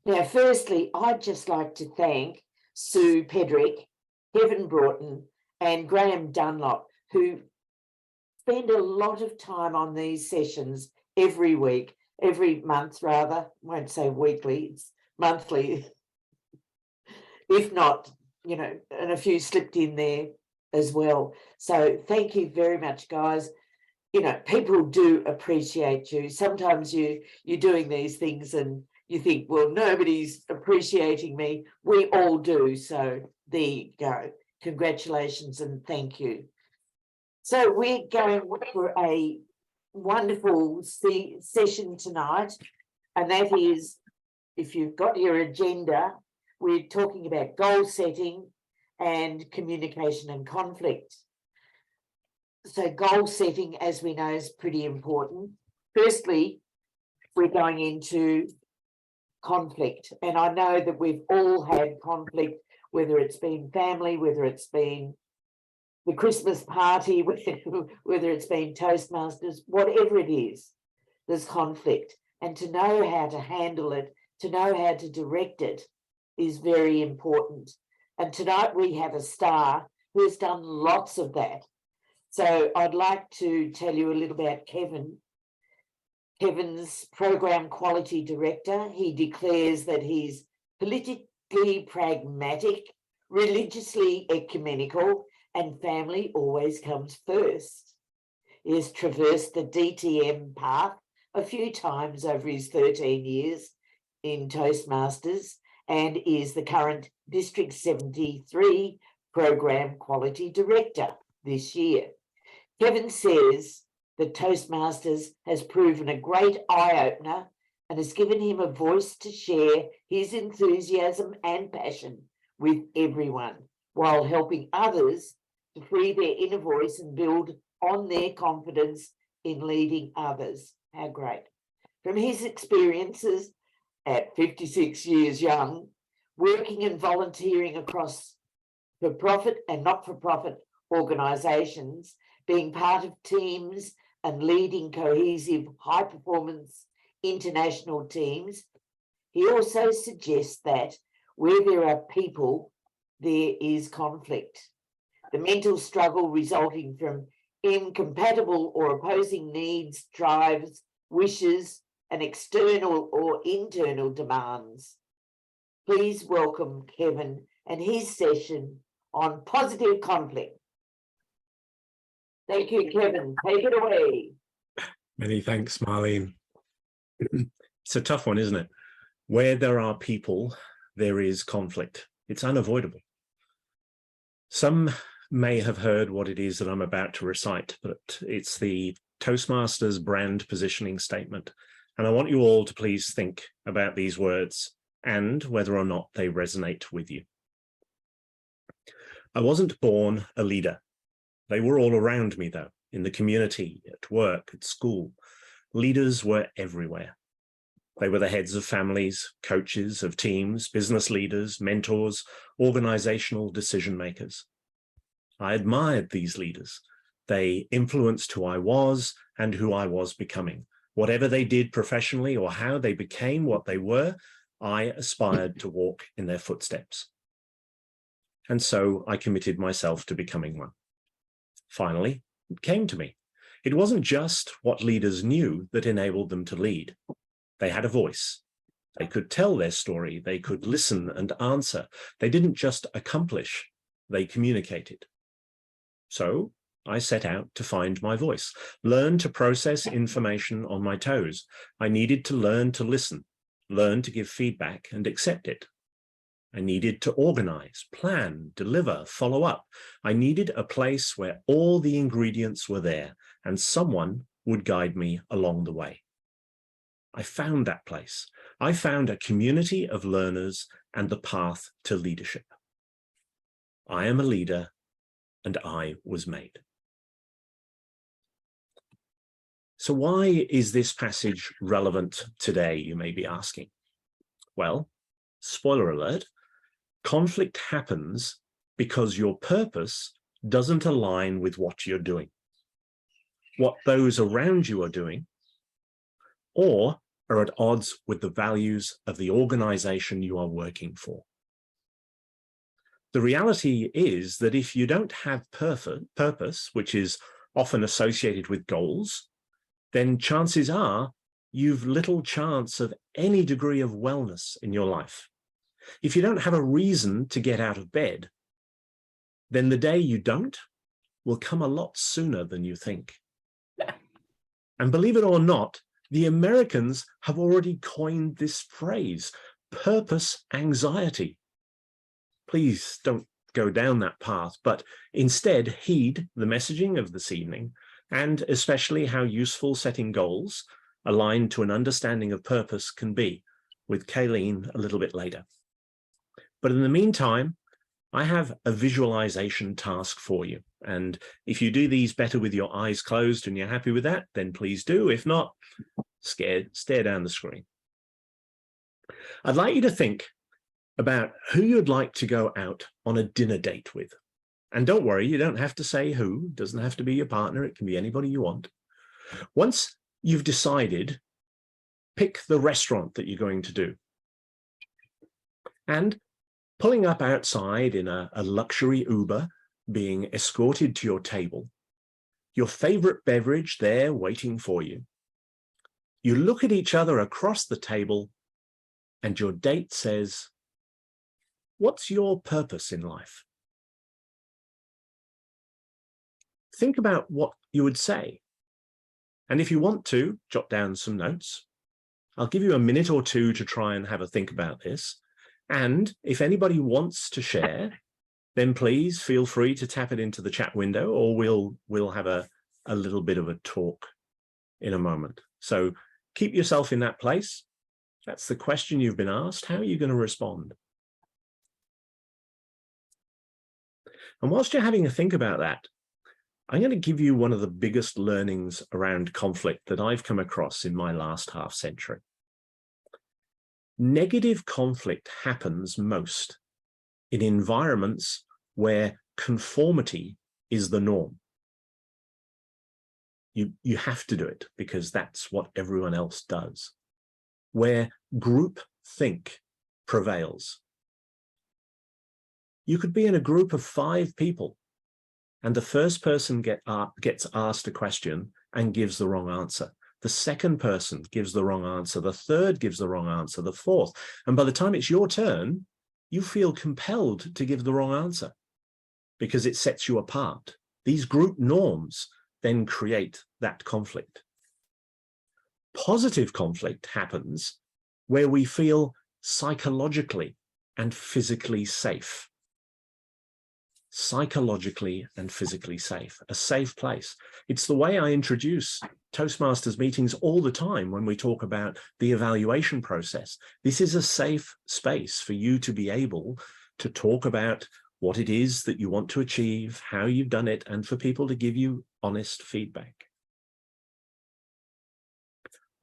Now, firstly, I'd just like to thank Sue Pedrick, Kevin Broughton, and Graham Dunlop, who spend a lot of time on these sessions every week, every month rather. Won't say weekly, it's monthly. If not, you know, and a few slipped in there as well. So thank you very much, guys. You know, people do appreciate you. Sometimes you're doing these things and you think, well, nobody's appreciating me. We all do. So there you go. Congratulations and thank you. So we're going for a wonderful session tonight, and that is, if you've got your agenda, we're talking about goal setting and communication and conflict. So goal setting, as we know, is pretty important. Firstly, we're going into conflict, and I know that we've all had conflict, whether it's been family, whether it's been the Christmas party, whether it's been Toastmasters, whatever it is, there's conflict. And to know how to handle it, to know how to direct it is very important. And tonight we have a star who has done lots of that. So I'd like to tell you a little about Kevin. Kevin's Program Quality Director. He declares that he's politically pragmatic, religiously ecumenical, and family always comes first. He has traversed the DTM path a few times over his 13 years in Toastmasters and is the current District 73 Program Quality Director this year. Kevin says that Toastmasters has proven a great eye-opener and has given him a voice to share his enthusiasm and passion with everyone, while helping others to free their inner voice and build on their confidence in leading others. How great. From his experiences at 56 years young, working and volunteering across for-profit and not-for-profit organisations, being part of teams and leading cohesive, high-performance international teams, he also suggests that where there are people, there is conflict. The mental struggle resulting from incompatible or opposing needs, drives, wishes, and external or internal demands. Please welcome Kevin and his session on positive conflict. Thank you, Kevin. Take it away. Many thanks, Marlene. It's a tough one, isn't it? Where there are people, there is conflict. It's unavoidable. Some may have heard what it is that I'm about to recite, but it's the Toastmasters brand positioning statement. And I want you all to please think about these words and whether or not they resonate with you. I wasn't born a leader. They were all around me, though, in the community, at work, at school. Leaders were everywhere. They were the heads of families, coaches of teams, business leaders, mentors, organizational decision makers. I admired these leaders. They influenced who I was and who I was becoming. Whatever they did professionally or how they became what they were, I aspired to walk in their footsteps. And so I committed myself to becoming one. Finally, it came to me. It wasn't just what leaders knew that enabled them to lead. They had a voice. They could tell their story. They could listen and answer. They didn't just accomplish, they communicated. So I set out to find my voice, learn to process information on my toes. I needed to learn to listen, learn to give feedback and accept it. I needed to organize, plan, deliver, follow up. I needed a place where all the ingredients were there and someone would guide me along the way. I found that place. I found a community of learners and the path to leadership. I am a leader and I was made. So why is this passage relevant today, you may be asking? Well, spoiler alert, conflict happens because your purpose doesn't align with what you're doing, what those around you are doing, or are at odds with the values of the organization you are working for. The reality is that if you don't have purpose, which is often associated with goals, then chances are you've little chance of any degree of wellness in your life. If you don't have a reason to get out of bed, then the day you don't will come a lot sooner than you think. And believe it or not, the Americans have already coined this phrase, purpose anxiety. Please don't go down that path, but instead heed the messaging of this evening, and especially how useful setting goals aligned to an understanding of purpose can be, with Kaylene a little bit later. But in the meantime, I have a visualization task for you. And if you do these better with your eyes closed and you're happy with that, then please do. If not, stare down the screen. I'd like you to think about who you'd like to go out on a dinner date with. And don't worry, you don't have to say who. It doesn't have to be your partner. It can be anybody you want. Once you've decided, pick the restaurant that you're going to do. And pulling up outside in a luxury Uber, being escorted to your table, your favorite beverage there waiting for you. You look at each other across the table and your date says, "What's your purpose in life?" Think about what you would say. And if you want to, jot down some notes. I'll give you a minute or two to try and have a think about this. And if anybody wants to share, then please feel free to tap it into the chat window, or we'll have a little bit of a talk in a moment. So keep yourself in that place. That's the question you've been asked. How are you going to respond? And whilst you're having a think about that, I'm going to give you one of the biggest learnings around conflict that I've come across in my last half century. Negative conflict happens most in environments where conformity is the norm. You have to do it because that's what everyone else does. Where group think prevails. You could be in a group of 5 people and the first person gets asked a question and gives the wrong answer. The second person gives the wrong answer. The third gives the wrong answer. The fourth. And by the time it's your turn, you feel compelled to give the wrong answer because it sets you apart. These group norms then create that conflict. Positive conflict happens where we feel psychologically and physically safe. Psychologically and physically safe, a safe place. It's the way I introduce Toastmasters meetings all the time when we talk about the evaluation process. This is a safe space for you to be able to talk about what it is that you want to achieve, how you've done it, and for people to give you honest feedback.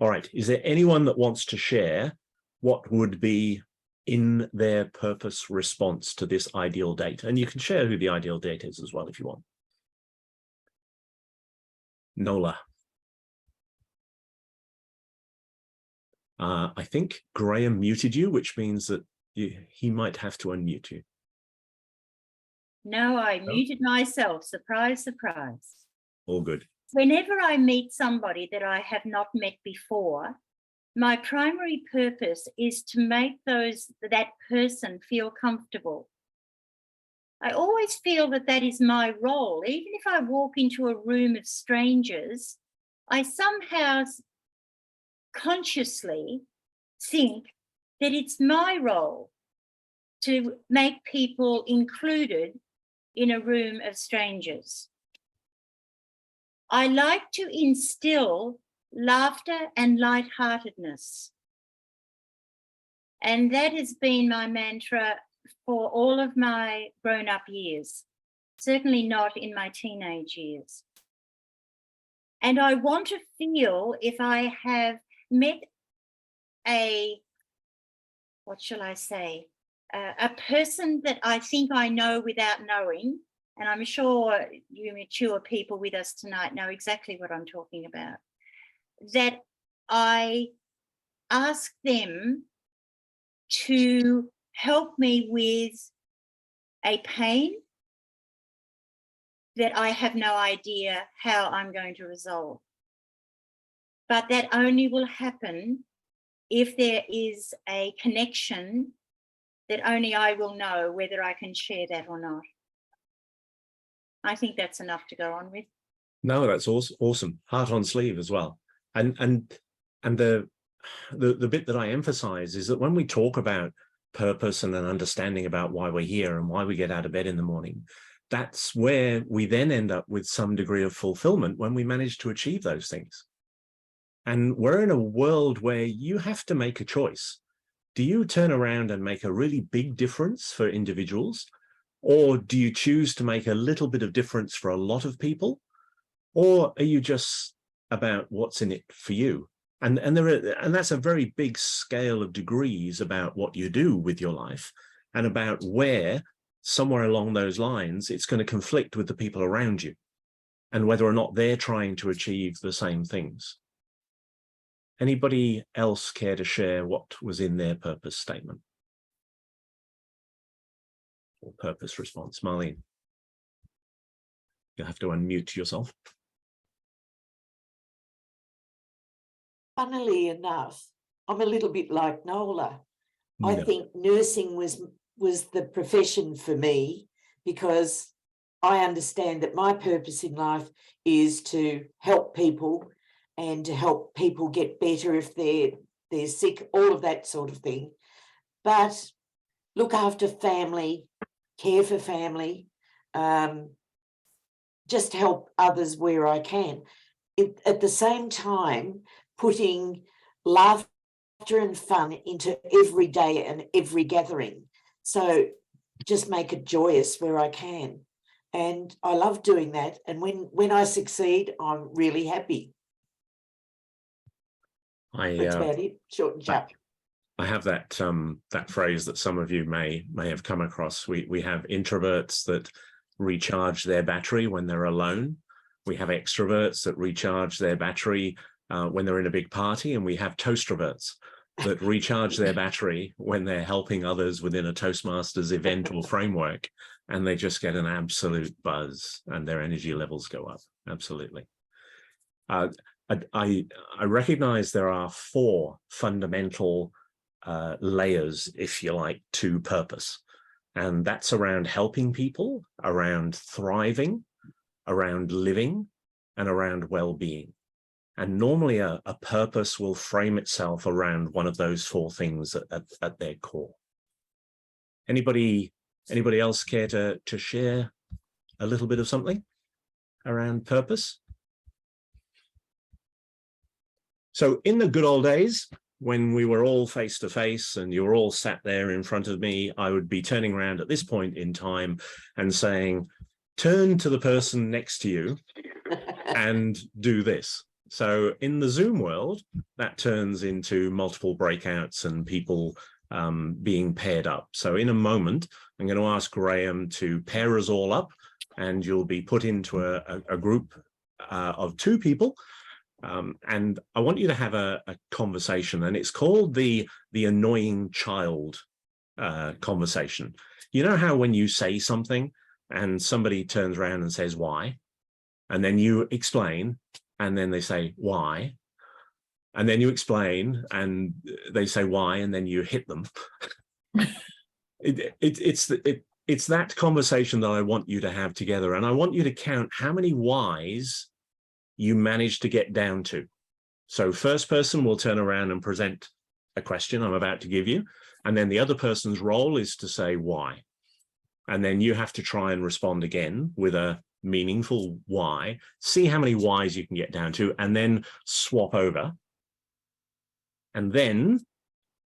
All right, is there anyone that wants to share what would be in their purpose response to this ideal date? And you can share who the ideal date is as well if you want. Nola. I think Graham muted you, which means that he might have to unmute you. No, I muted myself. Surprise, surprise. All good. Whenever I meet somebody that I have not met before, my primary purpose is to make that person feel comfortable. I always feel that that is my role. Even if I walk into a room of strangers, I somehow consciously think that it's my role to make people included in a room of strangers. I like to instill laughter and lightheartedness. And that has been my mantra for all of my grown-up years, certainly not in my teenage years. And I want to feel if I have met a person that I think I know without knowing, and I'm sure you mature people with us tonight know exactly what I'm talking about, that I ask them to help me with a pain that I have no idea how I'm going to resolve. But that only will happen if there is a connection that only I will know whether I can share that or not. I think that's enough to go on with. No, that's awesome. Heart on sleeve as well. And the bit that I emphasize is that when we talk about purpose and an understanding about why we're here and why we get out of bed in the morning, that's where we then end up with some degree of fulfillment when we manage to achieve those things. And we're in a world where you have to make a choice. Do you turn around and make a really big difference for individuals? Or do you choose to make a little bit of difference for a lot of people? Or are you just about what's in it for you? And that's a very big scale of degrees about what you do with your life, and about where somewhere along those lines it's going to conflict with the people around you and whether or not they're trying to achieve the same things. Anybody else care to share what was in their purpose statement or purpose response? Marlene, you'll have to unmute yourself. Funnily enough, I'm a little bit like Nola. I No. think nursing was the profession for me, because I understand that my purpose in life is to help people and to help people get better if they're sick, all of that sort of thing. But look after family, care for family, just help others where I can. At the same time, putting laughter and fun into every day and every gathering. So just make it joyous where I can. And I love doing that. And when I succeed, I'm really happy. That's about it, short and sharp. I have that that phrase that some of you may have come across. We have introverts that recharge their battery when they're alone. We have extroverts that recharge their battery when they're in a big party, and we have toastroverts that recharge their battery when they're helping others within a Toastmasters event or framework, and they just get an absolute buzz and their energy levels go up. Absolutely. I recognize there are 4 fundamental layers, if you like, to purpose. And that's around helping people, around thriving, around living, and around well-being. And normally a purpose will frame itself around one of those 4 things at their core. Anybody else care to share a little bit of something around purpose? So in the good old days, when we were all face to face and you were all sat there in front of me, I would be turning around at this point in time and saying, turn to the person next to you and do this. So in the Zoom world, that turns into multiple breakouts and people being paired up. So in a moment, I'm going to ask Graham to pair us all up, and you'll be put into a group of 2 people. And I want you to have a conversation, and it's called the annoying child conversation. You know how when you say something and somebody turns around and says why, and then you explain, and then they say why, and then you explain and they say why, and then you hit them. It's that conversation that I want you to have together, and I want you to count how many whys you manage to get down to. So first person will turn around and present a question I'm about to give you, and then the other person's role is to say why. And then you have to try and respond again with a meaningful why, see how many whys you can get down to, and then swap over. And then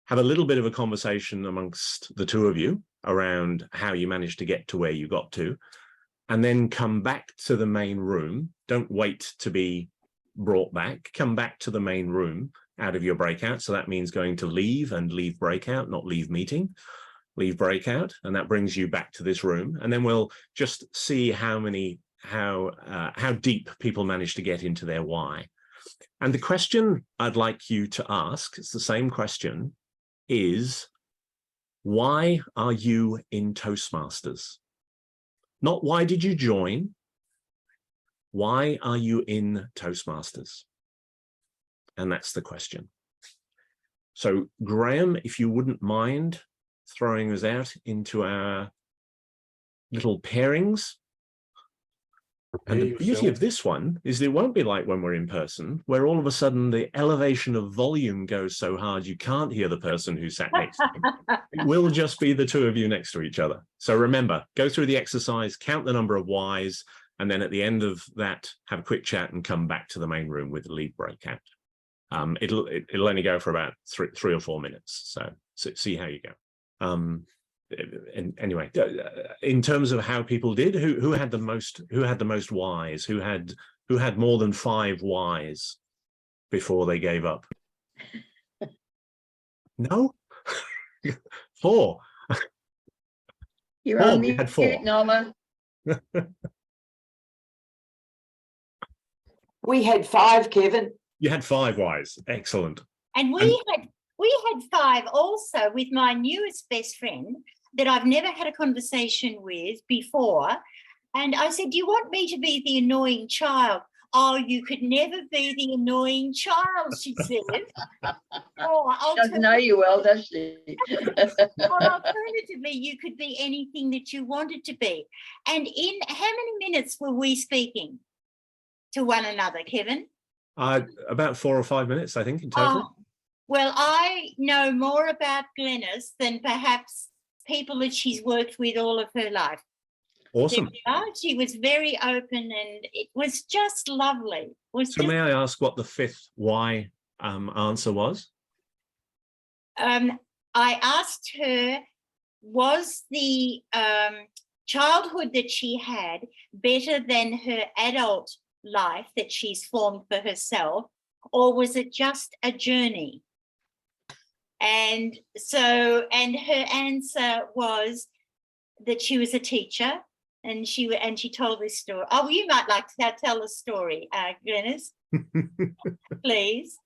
have a little bit of a conversation amongst the 2 of you around how you managed to get to where you got to, and then come back to the main room. Don't wait to be brought back. Come back to the main room out of your breakout. So that means going to leave and leave breakout, not leave meeting, leave breakout. And that brings you back to this room. And then we'll just see how deep people manage to get into their why. And the question I'd like you to ask, it's the same question, is why are you in Toastmasters? Not why did you join? Why are you in Toastmasters? And that's the question. So Graham, if you wouldn't mind throwing us out into our little pairings. And the beauty of this one is it won't be like when we're in person, where all of a sudden the elevation of volume goes so hard you can't hear the person who sat next to you. It will just be the two of you next to each other. So remember, go through the exercise, count the number of whys, and then at the end of that, have a quick chat and come back to the main room with the lead breakout. It'll only go for about three or 4 minutes. So see how you go. And anyway, in terms of how people did, who had the most whys, who had more than 5 whys before they gave up? No. 4. You're 4. on We mute, had 4. Nola. We had 5, Kevin. You had 5 whys. Excellent. And we had 5 also with my newest best friend that I've never had a conversation with before. And I said, do you want me to be the annoying child? Oh, you could never be the annoying child, she said. She doesn't know you well, does she? Or alternatively, you could be anything that you wanted to be. And in how many minutes were we speaking to one another, Kevin? About 4 or 5 minutes, I think, in total. Oh, well, I know more about Glenys than perhaps people that she's worked with all of her life. Awesome. She was very open and it was just lovely. May I ask what the 5th why answer was? I asked her, was the childhood that she had better than her adult life that she's formed for herself, or was it just a journey? And her answer was that she was a teacher, and she told this story. Oh, you might like to tell the story, Glenys, please.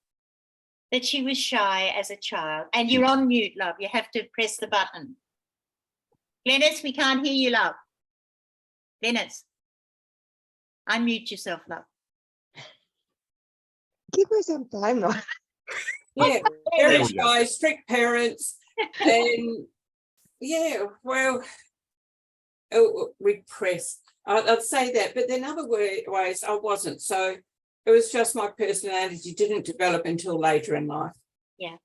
That she was shy as a child. And you're on mute, love. You have to press the button. Glenys, we can't hear you, love. Glenys, unmute yourself, love. Give her some time. Yeah, very shy, strict parents, and yeah, well, repressed. I'd say that, but then other ways I wasn't. So it was just my personality didn't develop until later in life. Yeah.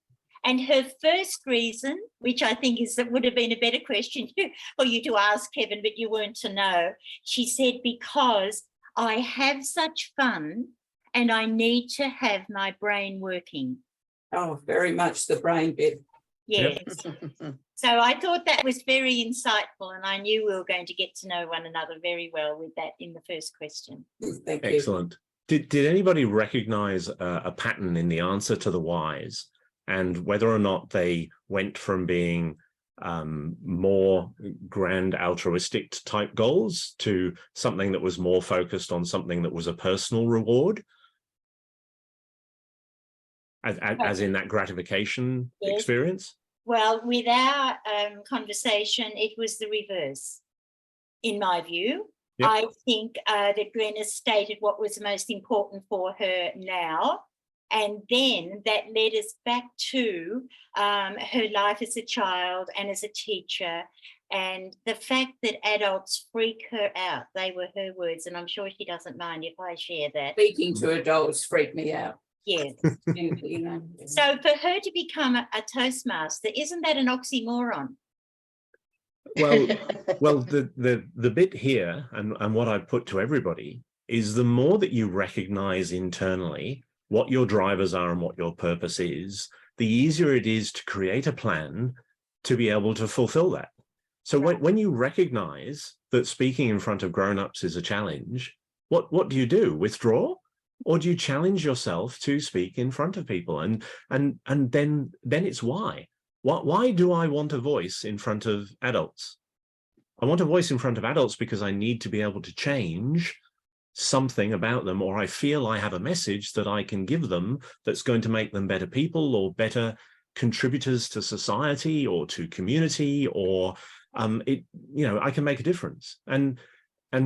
And her first reason, which I think would have been a better question for you to ask, Kevin, but you weren't to know. She said, because I have such fun and I need to have my brain working. Oh, very much the brain bit. Yes. So I thought that was very insightful, and I knew we were going to get to know one another very well with that in the first question. Thank you. Excellent. Did anybody recognize a pattern in the answer to the whys, and whether or not they went from being more grand altruistic type goals to something that was more focused on something that was a personal reward? As in that gratification experience? Well, with our conversation, it was the reverse, in my view. Yep. I think that Glenys stated what was most important for her now, and then that led us back to her life as a child and as a teacher, and the fact that adults freak her out. They were her words, and I'm sure she doesn't mind if I share that. Speaking to adults freak me out. Yes. So for her to become a Toastmaster, isn't that an oxymoron? Well, the bit here, and what I put to everybody, is the more that you recognize internally what your drivers are and what your purpose is, the easier it is to create a plan to be able to fulfill that. So right. when you recognize that speaking in front of grown-ups is a challenge, what do? Withdraw? Or do you challenge yourself to speak in front of people? And then it's why. Why do I want a voice in front of adults? I want a voice in front of adults because I need to be able to change something about them, or I feel I have a message that I can give them that's going to make them better people or better contributors to society or to community, or I can make a difference. And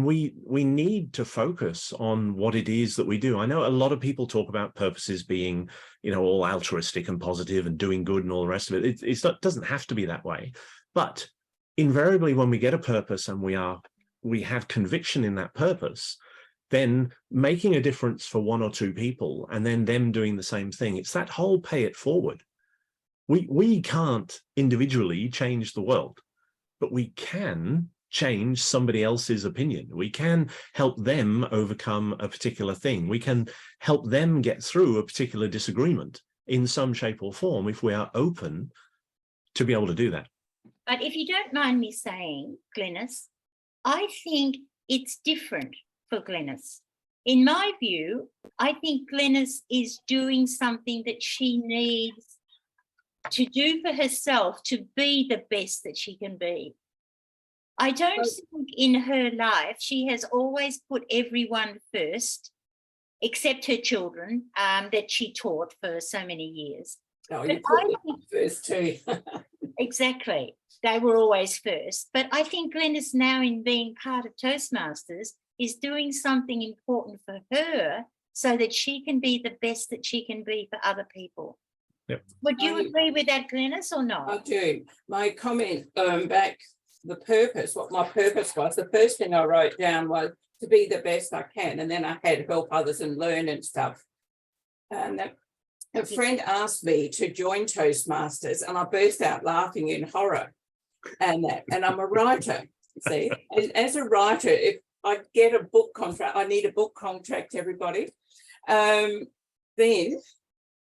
we need to focus on what it is that we do. I know a lot of people talk about purposes being, all altruistic and positive and doing good and all the rest of it. It doesn't have to be that way. But invariably, when we get a purpose and we have conviction in that purpose, then making a difference for one or two people and then them doing the same thing, it's that whole pay it forward. We can't individually change the world, but we can change somebody else's opinion. We can help them overcome a particular thing. We can help them get through a particular disagreement in some shape or form if we are open to be able to do that. But if you don't mind me saying, Glynis, I think it's different for Glynis. In my view, I think Glynis is doing something that she needs to do for herself to be the best that she can be. I don't think in her life she has always put everyone first, except her children that she taught for so many years. No, you put them first too. Exactly. They were always first. But I think Glynis now, in being part of Toastmasters, is doing something important for her so that she can be the best that she can be for other people. Yep. Would you agree with that, Glynis, or not? I do. My comment back, the purpose, what my purpose was, the first thing I wrote down was to be the best I can. And then I had help others and learn and stuff. And a friend asked me to join Toastmasters and I burst out laughing in horror. And I'm a writer, see. And as a writer, if I get a book contract, I need a book contract, everybody. Then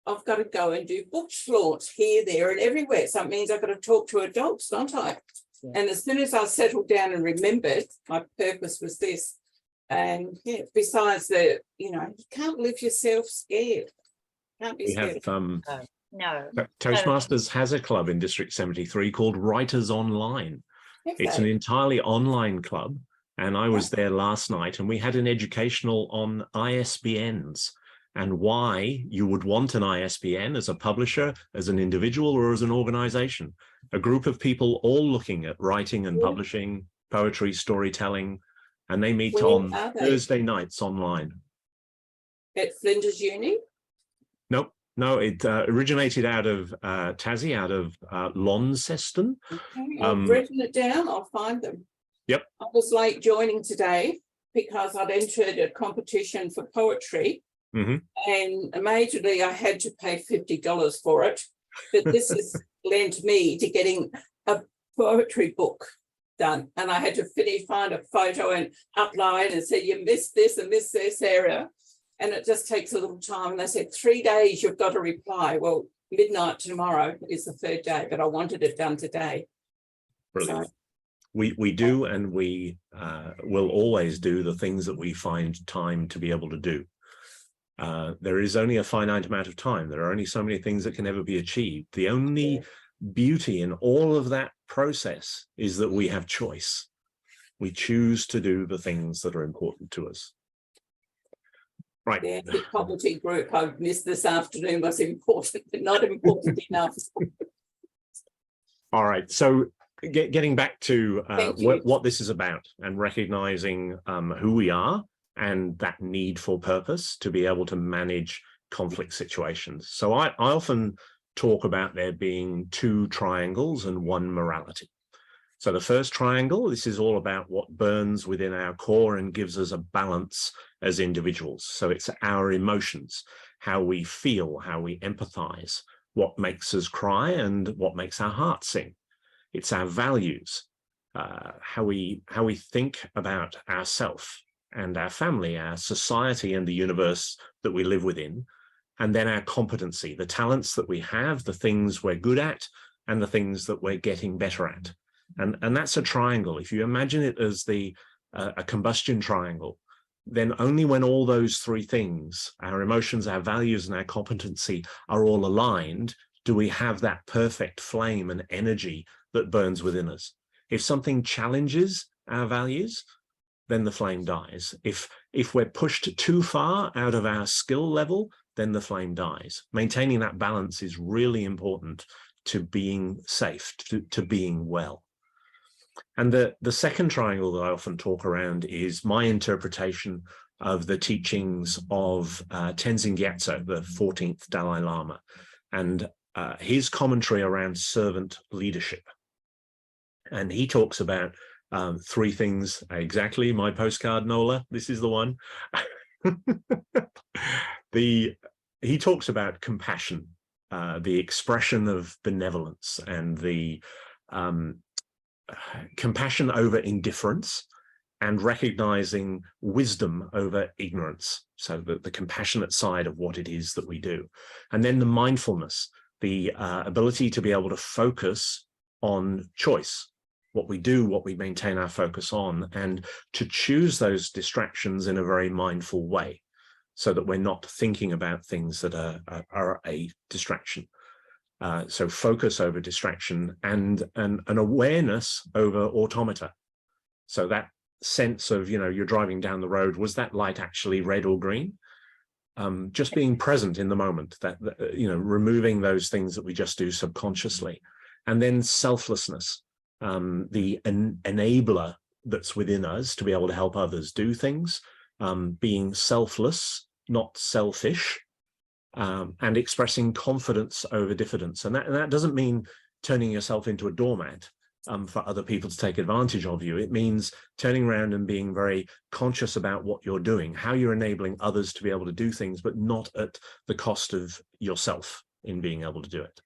I've got to go and do book launch here, there, and everywhere. So it means I've got to talk to adults, don't I? Yeah. And as soon as I settled down and remembered, my purpose was this. And yeah, besides the, you can't live yourself scared. Can't be scared. No. Toastmasters has a club in District 73 called Writers Online. Okay. It's an entirely online club. And I was there last night and we had an educational on ISBNs and why you would want an ISBN as a publisher, as an individual, or as an organization. A group of people all looking at writing and publishing, poetry, storytelling, and they meet on Thursday nights online. At Flinders Uni? Nope. No, it originated out of Tassie, out of Launceston. Okay, I've written it down. I'll find them. Yep. I was late joining today because I'd entered a competition for poetry. Mm-hmm. And majorly I had to pay $50 for it. But this has lent me to getting a poetry book done. And I had to find a photo and upload and say, you missed this and missed this area. And it just takes a little time. And they said, 3 days, you've got to reply. Well, midnight tomorrow is the third day, but I wanted it done today. Brilliant. So, we do, and we will always do the things that we find time to be able to do. There is only a finite amount of time. There are only so many things that can ever be achieved. The only beauty in all of that process is that we have choice. We choose to do the things that are important to us. Right. Yeah, the poverty group I missed this afternoon was important, but not important enough. All right. So getting back to what this is about and recognizing who we are and that need for purpose to be able to manage conflict situations. So I often talk about there being 2 triangles and 1 morality. So the first triangle, this is all about what burns within our core and gives us a balance as individuals. So it's our emotions, how we feel, how we empathize, what makes us cry and what makes our heart sing. It's our values, how we think about ourselves and our family, our society and the universe that we live within. And then our competency, the talents that we have, the things we're good at, and the things that we're getting better at. And that's a triangle. If you imagine it as a combustion triangle, then only when all those 3 things, our emotions, our values, and our competency are all aligned, do we have that perfect flame and energy that burns within us. If something challenges our values, then the flame dies. If we're pushed too far out of our skill level, then the flame dies. Maintaining that balance is really important to being safe, to being well. And the second triangle that I often talk around is my interpretation of the teachings of Tenzin Gyatso, the 14th Dalai Lama, and his commentary around servant leadership. And he talks about three things exactly. My postcard, Nola, this is the one. He talks about compassion, the expression of benevolence, and the compassion over indifference, and recognizing wisdom over ignorance. So the compassionate side of what it is that we do. And then the mindfulness, the ability to be able to focus on choice, what we do, what we maintain our focus on, and to choose those distractions in a very mindful way, so that we're not thinking about things that are a distraction. So focus over distraction, and an awareness over automata. So that sense of, you're driving down the road, was that light actually red or green? Just being present in the moment, that removing those things that we just do subconsciously. And then selflessness, the enabler that's within us to be able to help others do things, being selfless, not selfish, and expressing confidence over diffidence. And that doesn't mean turning yourself into a doormat for other people to take advantage of you. It means turning around and being very conscious about what you're doing, how you're enabling others to be able to do things, but not at the cost of yourself in being able to do it.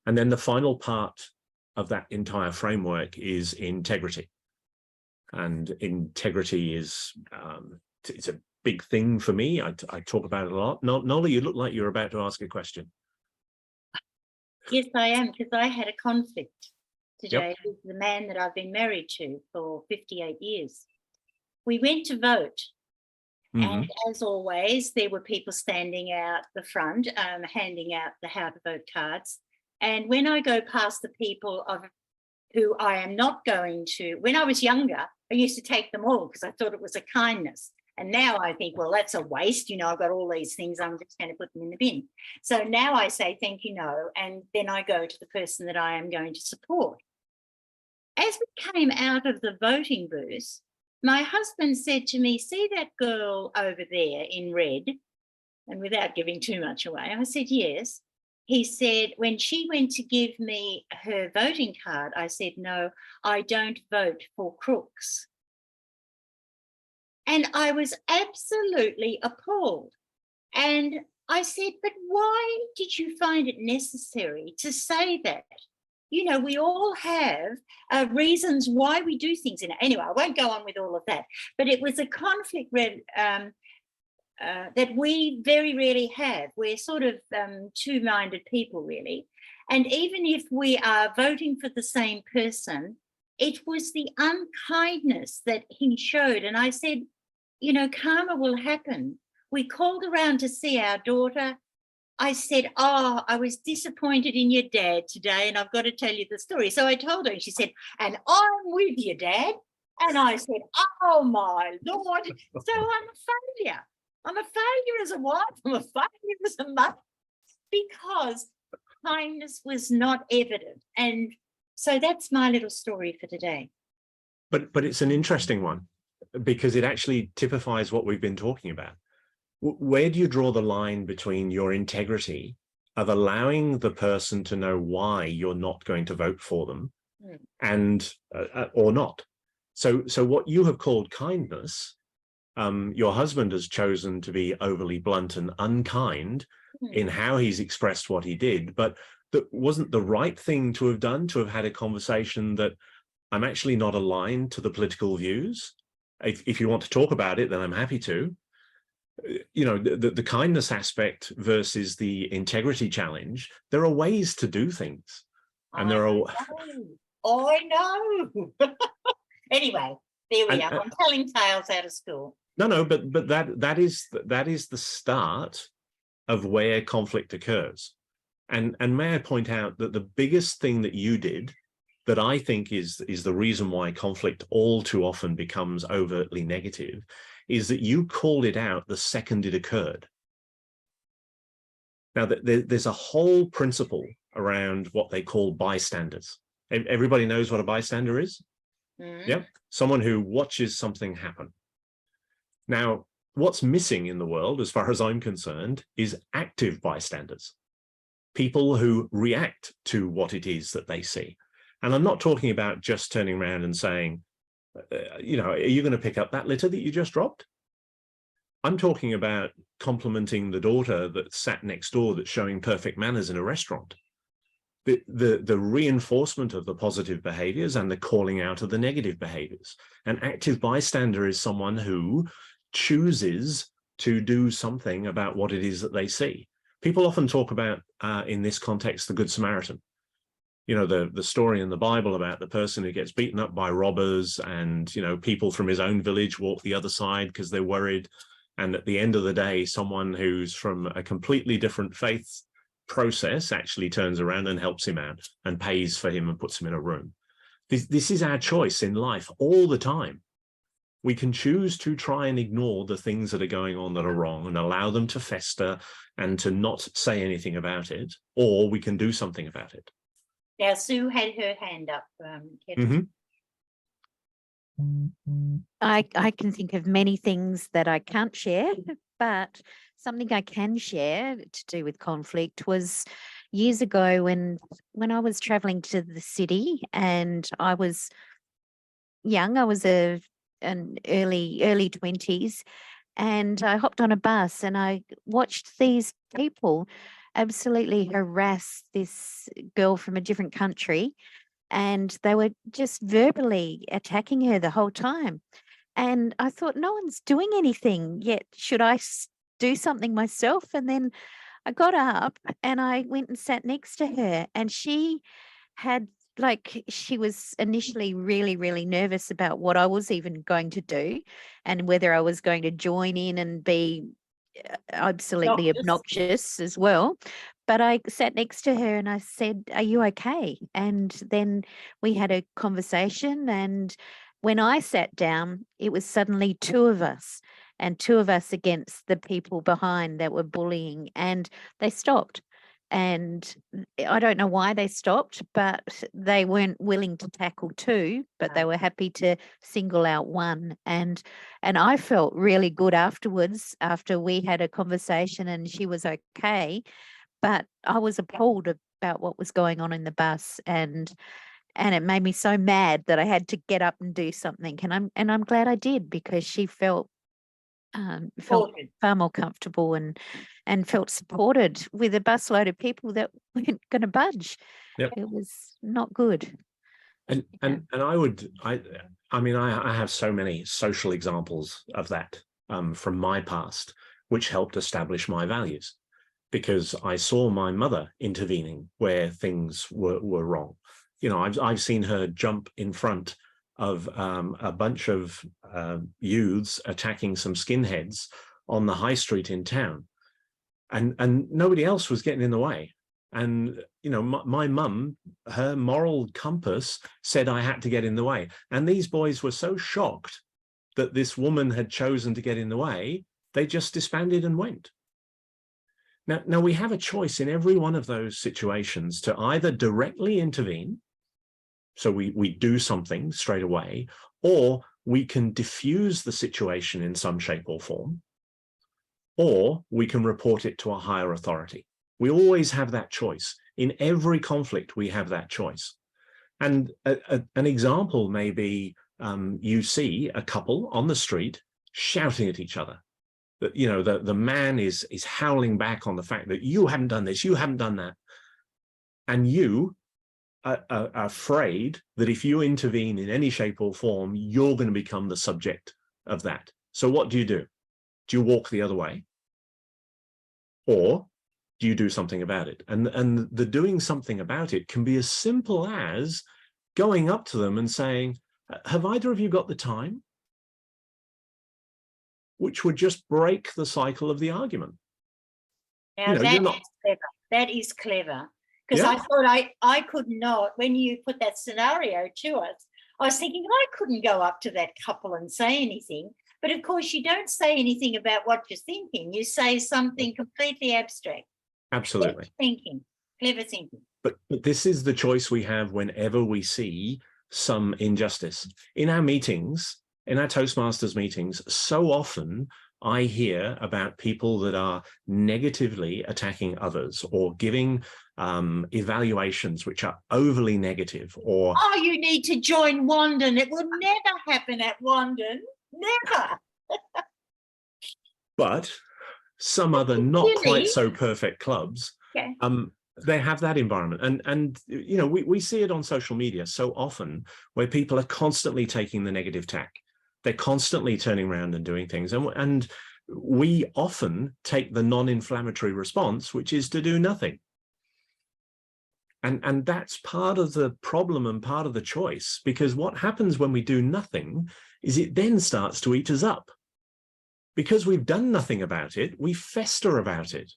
And then the final part of that entire framework is integrity. And integrity is, it's a big thing for me. I talk about it a lot. Nola, you look like you're about to ask a question. Yes, I am, because I had a conflict today Yep. with the man that I've been married to for 58 years. We went to vote. And as always, there were people standing out the front, handing out the how to vote cards. And when I go past the people of who I am not going to, when I was younger, I used to take them all because I thought it was a kindness. And now I think, well, that's a waste. I've got all these things, I'm just going to put them in the bin. So now I say, thank you, no. And then I go to the person that I am going to support. As we came out of the voting booth, my husband said to me, see that girl over there in red? And without giving too much away, I said, yes. He said, when she went to give me her voting card, I said, no, I don't vote for crooks. And I was absolutely appalled. And I said, but why did you find it necessary to say that? We all have reasons why we do things. Anyway, I won't go on with all of that. But it was a conflict that we very rarely have. We're sort of two-minded people, really. And even if we are voting for the same person, it was the unkindness that he showed. And I said, karma will happen. We called around to see our daughter. I said, oh, I was disappointed in your dad today, and I've got to tell you the story. So I told her, and she said, and I'm with you, Dad. And I said, oh, my Lord. So I'm a failure. I'm a failure as a wife. I'm a failure as a mother, because kindness was not evident. And so that's my little story for today. But it's an interesting one, because it actually typifies what we've been talking about. Where do you draw the line between your integrity of allowing the person to know why you're not going to vote for them and or not? So what you have called kindness, your husband has chosen to be overly blunt and unkind in how he's expressed what he did, but that wasn't the right thing to have done, to have had a conversation that I'm actually not aligned to the political views. If you want to talk about it, then I'm happy to. The kindness aspect versus the integrity challenge, there are ways to do things. And there are... I know. Anyway, there we are. I'm telling tales out of school. No, but that is the start of where conflict occurs. And may I point out that the biggest thing that you did that I think is the reason why conflict all too often becomes overtly negative, is that you called it out the second it occurred. Now, there's a whole principle around what they call bystanders. Everybody knows what a bystander is? Yep, someone who watches something happen. Now, what's missing in the world, as far as I'm concerned, is active bystanders. People who react to what it is that they see. And I'm not talking about just turning around and saying, you know, are you going to pick up that litter that you just dropped? I'm talking about complimenting the daughter that sat next door that's showing perfect manners in a restaurant. The reinforcement of the positive behaviors and the calling out of the negative behaviors. An active bystander is someone who chooses to do something about what it is that they see. People often talk about, in this context, the Good Samaritan. You know, the story in the Bible about the person who gets beaten up by robbers, and, you know, people from his own village walk the other side because they're worried. And at the end of the day, someone who's from a completely different faith process actually turns around and helps him out and pays for him and puts him in a room. This is our choice in life all the time. We can choose to try and ignore the things that are going on that are wrong and allow them to fester and to not say anything about it, or we can do something about it. Now, Sue had her hand up. Kevin. I can think of many things that I can't share, but something I can share to do with conflict was years ago when I was traveling to the city and I was young. I was an early 20s, and I hopped on a bus and I watched these people absolutely harass this girl from a different country, and they were just verbally attacking her the whole time. And I thought, no one's doing anything yet. Should I do something myself? And then I got up and I went and sat next to her, and she was initially really, really nervous about what I was even going to do and whether I was going to join in and be absolutely obnoxious as well. But I sat next to her and I said, "Are you okay?" And then we had a conversation, and when I sat down, it was suddenly two of us against the people behind that were bullying, and they stopped. And I don't know why they stopped, but they weren't willing to tackle two, but they were happy to single out one. And I felt really good afterwards, after we had a conversation and she was okay. But I was appalled about what was going on in the bus, and it made me so mad that I had to get up and do something. And I'm glad I did, because she felt far more comfortable and felt supported with a busload of people that weren't going to budge. Yep. It was not good. And I mean, I have so many social examples of that from my past, which helped establish my values, because I saw my mother intervening where things were wrong. You know, I've seen her jump in front of a bunch of youths attacking some skinheads on the high street in town, and nobody else was getting in the way. And, you know, my mum, her moral compass said I had to get in the way. And these boys were so shocked that this woman had chosen to get in the way, they just disbanded and went. Now we have a choice in every one of those situations to either directly intervene, so we do something straight away, or we can diffuse the situation in some shape or form, or we can report it to a higher authority. We always have that choice. In every conflict, we have that choice. And an example may be you see a couple on the street shouting at each other. That, you know, the man is howling back on the fact that you haven't done this, you haven't done that. And you are afraid that if you intervene in any shape or form, you're going to become the subject of that. So what do? Do you walk the other way? Or do you do something about it? And the doing something about it can be as simple as going up to them and saying, have either of you got the time? Which would just break the cycle of the argument. Now, you know, that is clever, Because Yeah. I thought I could not, when you put that scenario to us, I was thinking I couldn't go up to that couple and say anything. But of course, you don't say anything about what you're thinking. You say something completely abstract. Absolutely. Clever thinking. But this is the choice we have whenever we see some injustice. In our meetings, in our Toastmasters meetings, so often I hear about people that are negatively attacking others or giving evaluations which are overly negative, or Oh, you need to join Wandon. It will never happen at Wandon. Never. but some other not Really? quite so perfect clubs, Okay. they have that environment. And you know, we see it on social media so often where people are constantly taking the negative tack. They're constantly turning around and doing things. And we often take the non-inflammatory response, which is to do nothing. And that's part of the problem and part of the choice, because what happens when we do nothing is it then starts to eat us up. Because we've done nothing about it, we fester about it.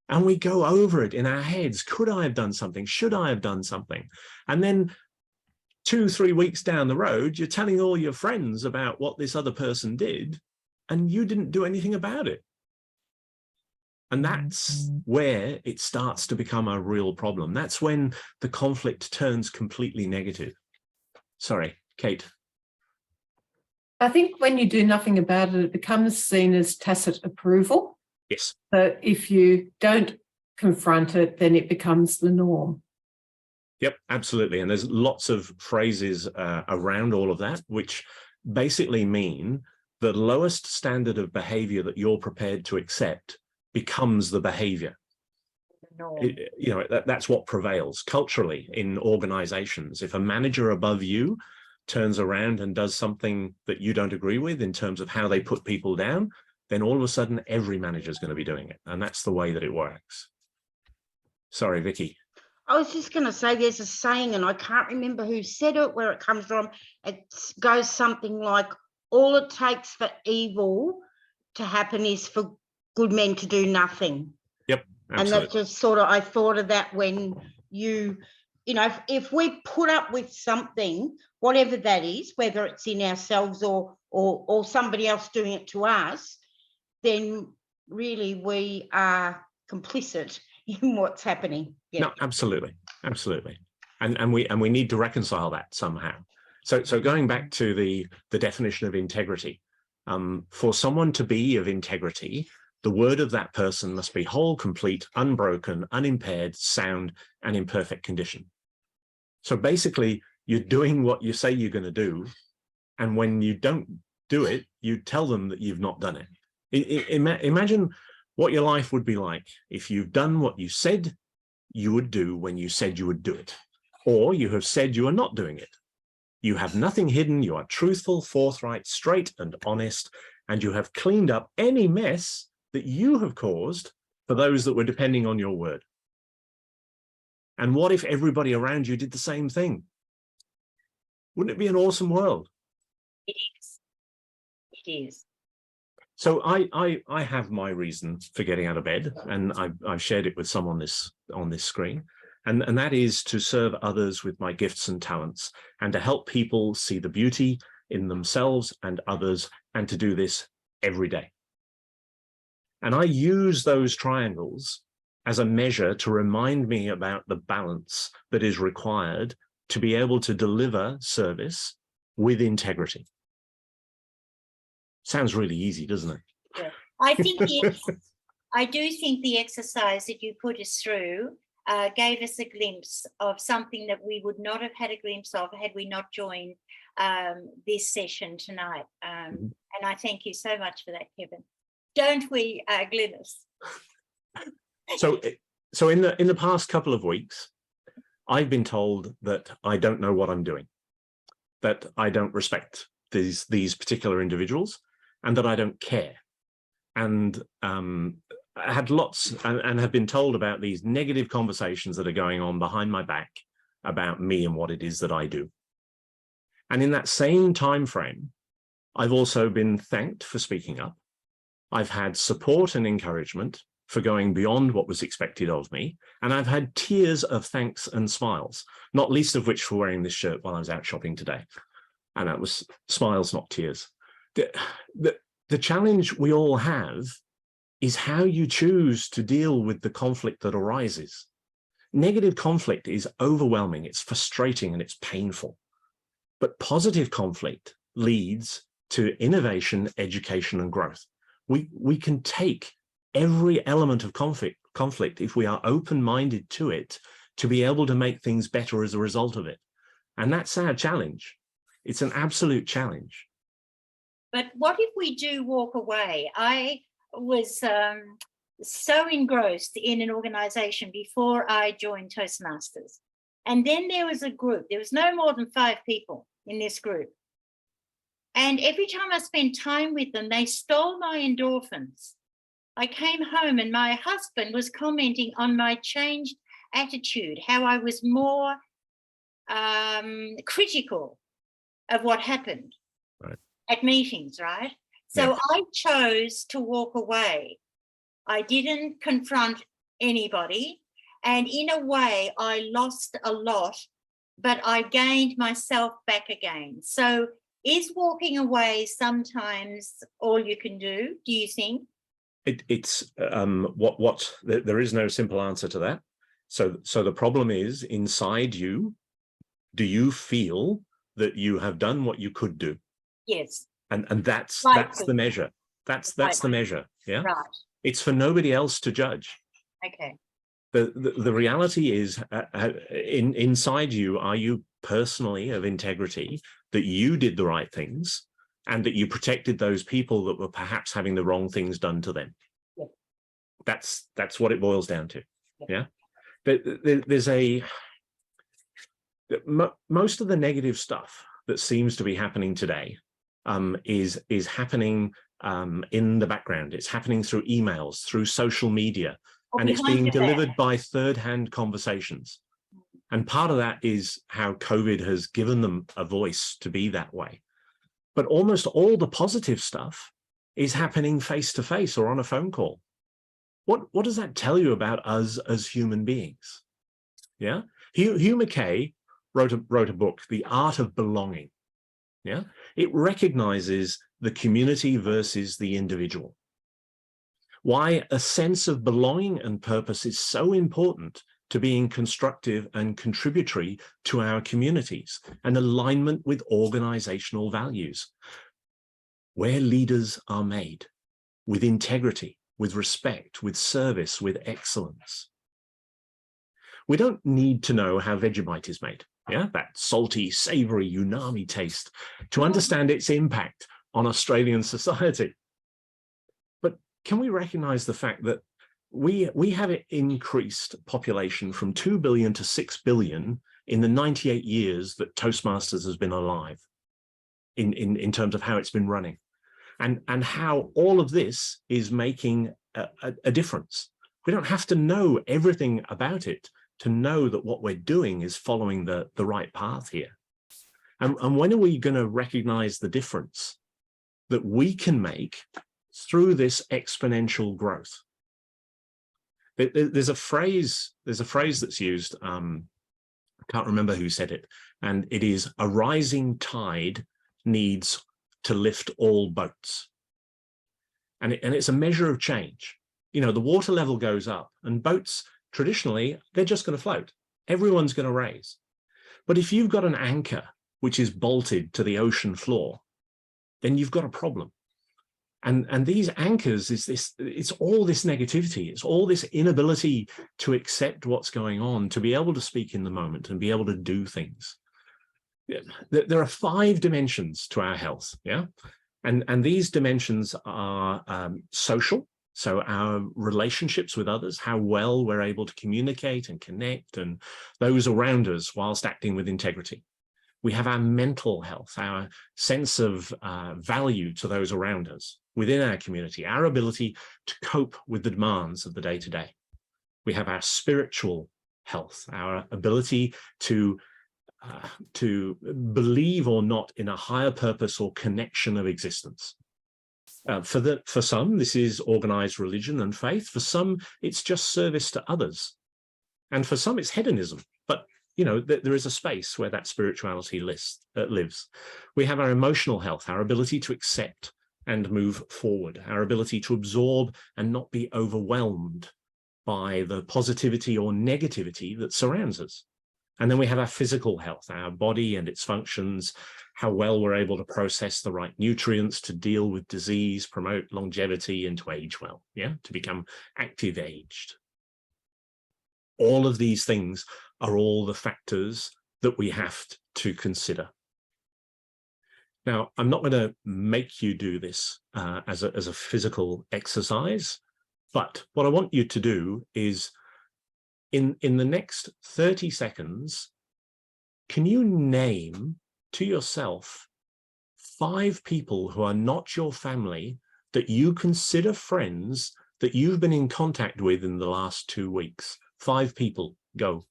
And we go over it in our heads. Could I have done something? Should I have done something? And then 2-3 weeks down the road, you're telling all your friends about what this other person did, and you didn't do anything about it. And that's where it starts to become a real problem. That's when the conflict turns completely negative. Sorry, Kate. I think when you do nothing about it, it becomes seen as tacit approval. Yes. So if you don't confront it, then it becomes the norm. Yep, absolutely. And there's lots of phrases around all of that, which basically mean the lowest standard of behavior that you're prepared to accept becomes the behavior. You know, that's what prevails culturally in organizations. If a manager above you turns around and does something that you don't agree with in terms of how they put people down, then all of a sudden every manager is going to be doing it. And that's the way that it works. Sorry, Vicky. I was just going to say there's a saying, and I can't remember who said it, where it comes from. It goes something like, all it takes for evil to happen is for good men to do nothing. Yep, absolutely. And that just sort of, I thought of that when you know, if we put up with something, whatever that is, whether it's in ourselves or somebody else doing it to us, then really we are complicit in what's happening. Yeah. No, absolutely, absolutely. And we need to reconcile that somehow. So going back to the definition of integrity, for someone to be of integrity, the word of that person must be whole, complete, unbroken, unimpaired, sound, and in perfect condition. So basically, you're doing what you say you're going to do, and when you don't do it, you tell them that you've not done it. Imagine what your life would be like if you've done what you said you would do when you said you would do it, or you have said you are not doing it. You have nothing hidden, you are truthful, forthright, straight, and honest, and you have cleaned up any mess that you have caused for those that were depending on your word. And what if everybody around you did the same thing? Wouldn't it be an awesome world? It is. It is. So I have my reason for getting out of bed, and I've shared it with some on this screen, and that is to serve others with my gifts and talents, and to help people see the beauty in themselves and others, and to do this every day. And I use those triangles as a measure to remind me about the balance that is required to be able to deliver service with integrity. Sounds really easy, doesn't it? Yeah. I do think the exercise that you put us through gave us a glimpse of something that we would not have had a glimpse of had we not joined this session tonight. And I thank you so much for that, Kevin. Don't we, Glynis? So in the past couple of weeks, I've been told that I don't know what I'm doing, that I don't respect these particular individuals, and that I don't care. And I had lots and have been told about these negative conversations that are going on behind my back about me and what it is that I do. And in that same time frame, I've also been thanked for speaking up. I've had support and encouragement, for going beyond what was expected of me. And I've had tears of thanks and smiles, not least of which for wearing this shirt while I was out shopping today. And that was smiles, not tears. The challenge we all have is how you choose to deal with the conflict that arises. Negative conflict is overwhelming, it's frustrating, and it's painful. But positive conflict leads to innovation, education, and growth. We can take every element of conflict if we are open-minded to it, to be able to make things better as a result of it. And that's our challenge. It's an absolute challenge. But what if we do walk away? I was so engrossed in an organization before I joined Toastmasters. And then there was a group, there was no more than 5 people in this group. And every time I spent time with them, they stole my endorphins. I came home and my husband was commenting on my changed attitude, how I was more critical of what happened at meetings, right? So yeah. I chose to walk away. I didn't confront anybody. And in a way, I lost a lot, but I gained myself back again. So is walking away sometimes all you can do you think? It's there is no simple answer to that. So the problem is inside you, do you feel that you have done what you could do? Yes. And that's the measure. That's the measure. Yeah. Right. It's for nobody else to judge. Okay. The reality is inside you, are you personally of integrity that you did the right things and that you protected those people that were perhaps having the wrong things done to them? Yeah. That's what it boils down to. Yeah. There's most of the negative stuff that seems to be happening today is happening in the background. It's happening through emails, through social media, and it's being delivered by third-hand conversations. And part of that is how COVID has given them a voice to be that way. But almost all the positive stuff is happening face-to-face or on a phone call. What does that tell you about us as human beings? Yeah, Hugh McKay wrote a book, The Art of Belonging. Yeah, it recognizes the community versus the individual. Why a sense of belonging and purpose is so important to being constructive and contributory to our communities, and alignment with organizational values, where leaders are made with integrity, with respect, with service, with excellence. We don't need to know how Vegemite is made, yeah, that salty, savory, umami taste, to understand its impact on Australian society. But can we recognize the fact that we have an increased population from 2 billion to 6 billion in the 98 years that Toastmasters has been alive, in terms of how it's been running, and how all of this is making a difference. We don't have to know everything about it to know that what we're doing is following the right path here. And when are we going to recognize the difference that we can make through this exponential growth? There's a phrase that's used, I can't remember who said it, and it is, a rising tide needs to lift all boats. And it's a measure of change. You know, the water level goes up and boats, traditionally, they're just going to float. Everyone's going to raise. But if you've got an anchor which is bolted to the ocean floor, then you've got a problem. And these anchors it's all this negativity, it's all this inability to accept what's going on, to be able to speak in the moment and be able to do things. There are 5 dimensions to our health, yeah? And these dimensions are social, so our relationships with others, how well we're able to communicate and connect, and those around us whilst acting with integrity. We have our mental health, our sense of value to those around us within our community, our ability to cope with the demands of the day-to-day. We have our spiritual health, our ability to believe or not in a higher purpose or connection of existence. For some, this is organized religion and faith. For some, it's just service to others. And for some, it's hedonism. But, you know, there is a space where that spirituality lives. We have our emotional health, our ability to accept and move forward, our ability to absorb and not be overwhelmed by the positivity or negativity that surrounds us. And then we have our physical health, our body and its functions, how well we're able to process the right nutrients to deal with disease, promote longevity, and to age well, to become active aged. All of these things are all the factors that we have to consider. Now, I'm not going to make you do this as a physical exercise, but what I want you to do is in the next 30 seconds, can you name to yourself 5 people who are not your family that you consider friends that you've been in contact with in the last 2 weeks? 5 people, go.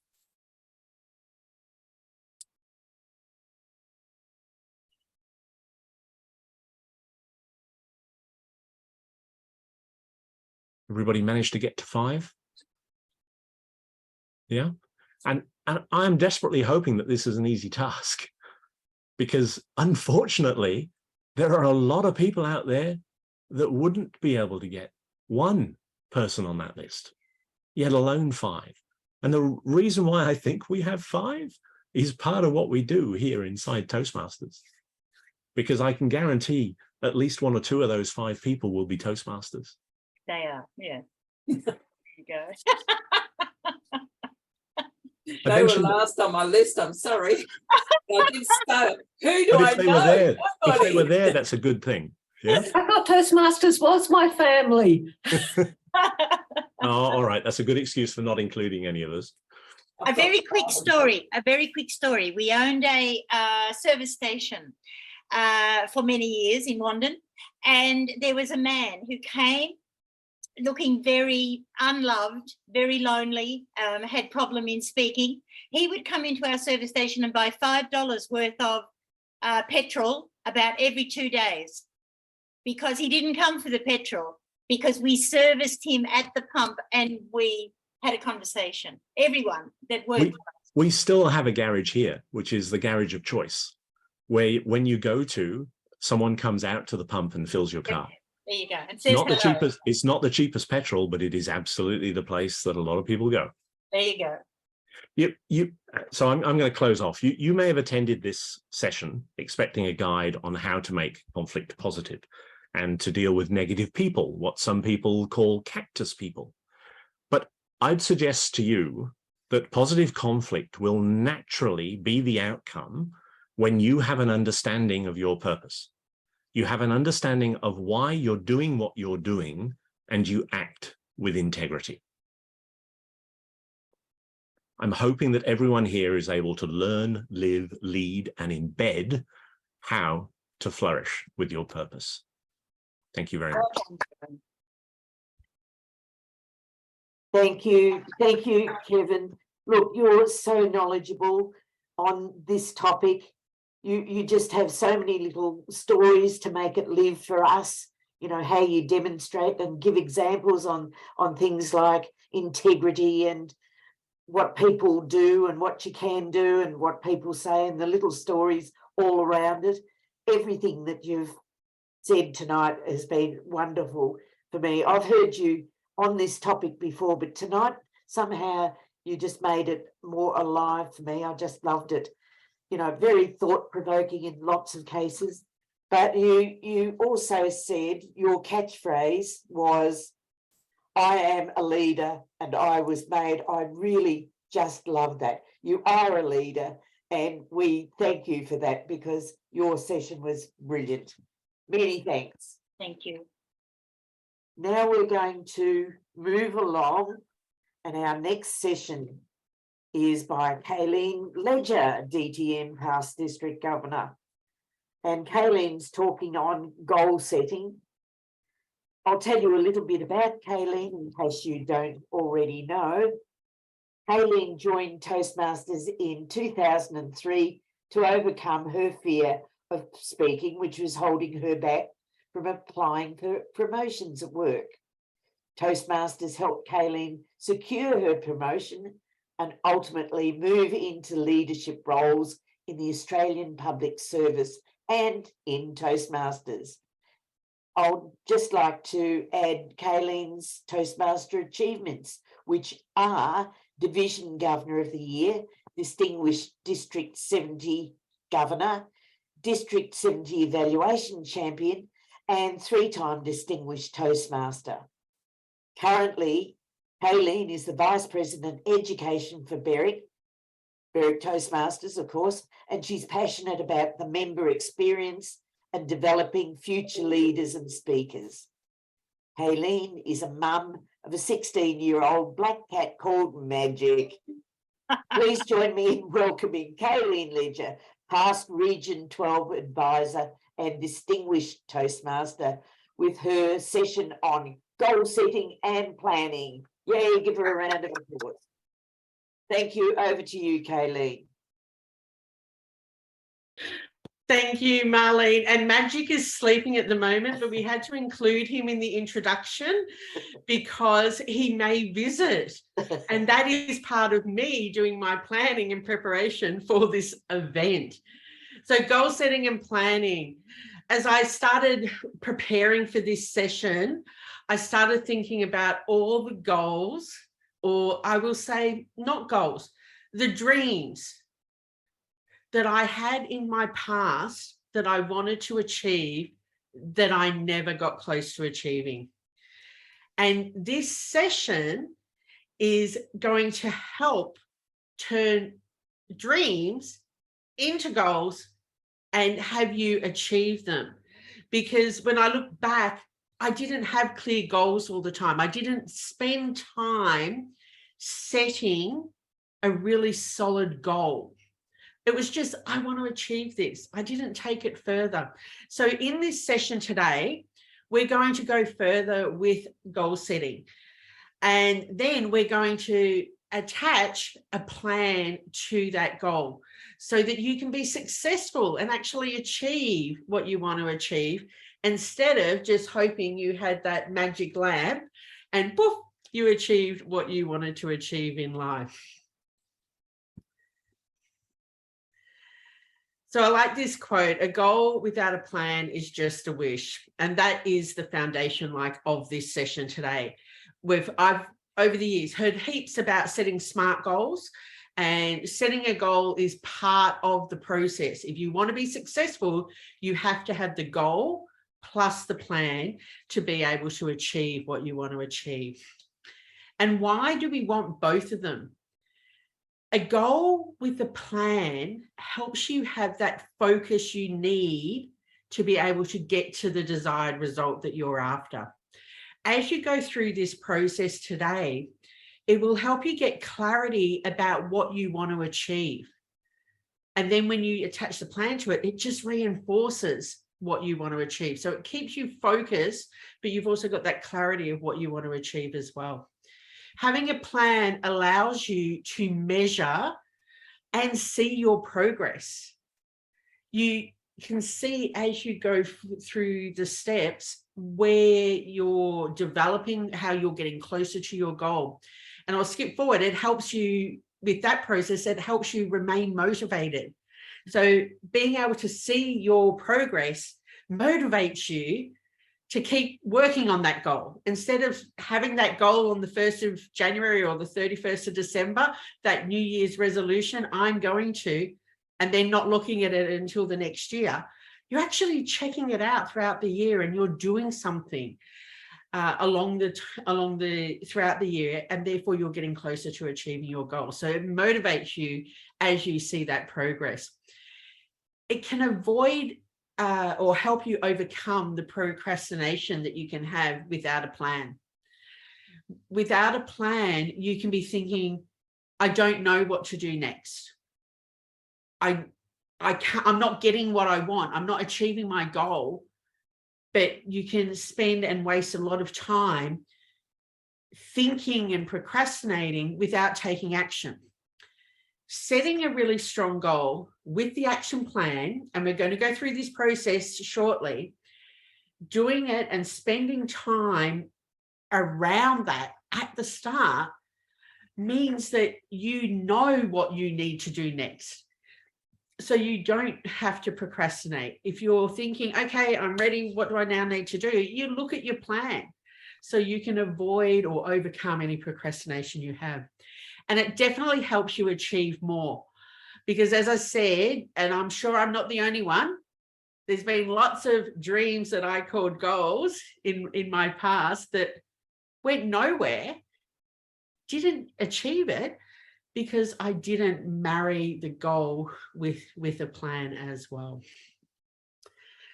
Everybody managed to get to 5? Yeah. And I'm desperately hoping that this is an easy task, because unfortunately, there are a lot of people out there that wouldn't be able to get 1 person on that list, yet alone 5. And the reason why I think we have 5 is part of what we do here inside Toastmasters, because I can guarantee at least 1 or 2 of those 5 people will be Toastmasters. They are, yeah. There you go. They were last on my list, I'm sorry. I did start. Who do But I if they know? were there, if they Nobody. were there, that's a good thing. Yeah. I thought Toastmasters was my family. Oh, all right. That's a good excuse for not including any of us. A very quick story. We owned a service station for many years in London, and there was a man who came looking very unloved, very lonely, had problem in speaking. He would come into our service station and buy $5 worth of petrol about every 2 days, because he didn't come for the petrol, because we serviced him at the pump and we had a conversation. Everyone that worked. We still have a garage here, which is the garage of choice, where when you go to, someone comes out to the pump and fills your car. There you go. And It's not the cheapest. It's not the cheapest petrol, but it is absolutely the place that a lot of people go. There you go. So I'm going to close off. You may have attended this session expecting a guide on how to make conflict positive and to deal with negative people, what some people call cactus people. But I'd suggest to you that positive conflict will naturally be the outcome when you have an understanding of your purpose. You have an understanding of why you're doing what you're doing, and you act with integrity. I'm hoping that everyone here is able to learn, live, lead, and embed how to flourish with your purpose. Thank you very much. Thank you, Kevin. Look, you're so knowledgeable on this topic. You just have so many little stories to make it live for us, you know, how you demonstrate and give examples on things like integrity and what people do and what you can do and what people say and the little stories all around it. Everything that you've said tonight has been wonderful for me. I've heard you on this topic before, but tonight somehow you just made it more alive for me. I just loved it. You know, very thought-provoking in lots of cases. But you also said your catchphrase was, I am a leader and I was made. I really just love that. You are a leader, and we thank you for that, because your session was brilliant. Many thanks. Thank you. Now we're going to move along, and our next session is by Kaylene Ledgar, DTM Past District Governor. And Kaylene's talking on goal setting. I'll tell you a little bit about Kaylene in case you don't already know. Kaylene joined Toastmasters in 2003 to overcome her fear of speaking, which was holding her back from applying for promotions at work. Toastmasters helped Kaylene secure her promotion and ultimately move into leadership roles in the Australian Public Service and in Toastmasters. I'd just like to add Kaylene's Toastmaster achievements, which are Division Governor of the Year, Distinguished District 70 Governor, District 70 Evaluation Champion, and 3-time Distinguished Toastmaster. Currently, Kaylene is the Vice President Education for Berwick Toastmasters, of course, and she's passionate about the member experience and developing future leaders and speakers. Kaylene is a mum of a 16-year-old black cat called Magic. Please join me in welcoming Kaylene Ledgar, past Region 12 advisor and distinguished Toastmaster, with her session on goal setting and planning. Yay, give her a round of applause. Thank you. Over to you, Kaylene. Thank you, Marlene. And Magic is sleeping at the moment, but we had to include him in the introduction because he may visit. And that is part of me doing my planning and preparation for this event. So goal setting and planning. As I started preparing for this session, I started thinking about all the goals, or I will say not goals, the dreams that I had in my past that I wanted to achieve that I never got close to achieving. And this session is going to help turn dreams into goals and have you achieve them. Because when I look back, I didn't have clear goals all the time. I didn't spend time setting a really solid goal. It was just, I want to achieve this. I didn't take it further. So in this session today, we're going to go further with goal setting. And then we're going to attach a plan to that goal so that you can be successful and actually achieve what you want to achieve, instead of just hoping you had that magic lamp and poof, you achieved what you wanted to achieve in life. So I like this quote: a goal without a plan is just a wish. And that is the foundation of this session today. I've over the years heard heaps about setting SMART goals, and setting a goal is part of the process. If you want to be successful, you have to have the goal plus the plan to be able to achieve what you want to achieve. And why do we want both of them? A goal with a plan helps you have that focus you need to be able to get to the desired result that you're after. As you go through this process today, it will help you get clarity about what you want to achieve. And then when you attach the plan to it, it just reinforces what you want to achieve. So it keeps you focused, but you've also got that clarity of what you want to achieve as well. Having a plan allows you to measure and see your progress. You can see as you go through the steps where you're developing, how you're getting closer to your goal. And I'll skip forward. It helps you with that process. It helps you remain motivated. So being able to see your progress motivates you to keep working on that goal. Instead of having that goal on the 1st of January or the 31st of December, that New Year's resolution, I'm going to, and then not looking at it until the next year, you're actually checking it out throughout the year, and you're doing something throughout the year, and therefore you're getting closer to achieving your goal. So it motivates you as you see that progress. It can avoid or help you overcome the procrastination that you can have without a plan. Without a plan, you can be thinking, I don't know what to do next. I'm not getting what I want. I'm not achieving my goal. But you can spend and waste a lot of time thinking and procrastinating without taking action. Setting a really strong goal with the action plan, and we're going to go through this process shortly, doing it and spending time around that at the start means that you know what you need to do next. So you don't have to procrastinate. If you're thinking, okay, I'm ready, what do I now need to do? You look at your plan so you can avoid or overcome any procrastination you have. And it definitely helps you achieve more. Because as I said, and I'm sure I'm not the only one, there's been lots of dreams that I called goals in my past that went nowhere, didn't achieve it, because I didn't marry the goal with a plan as well.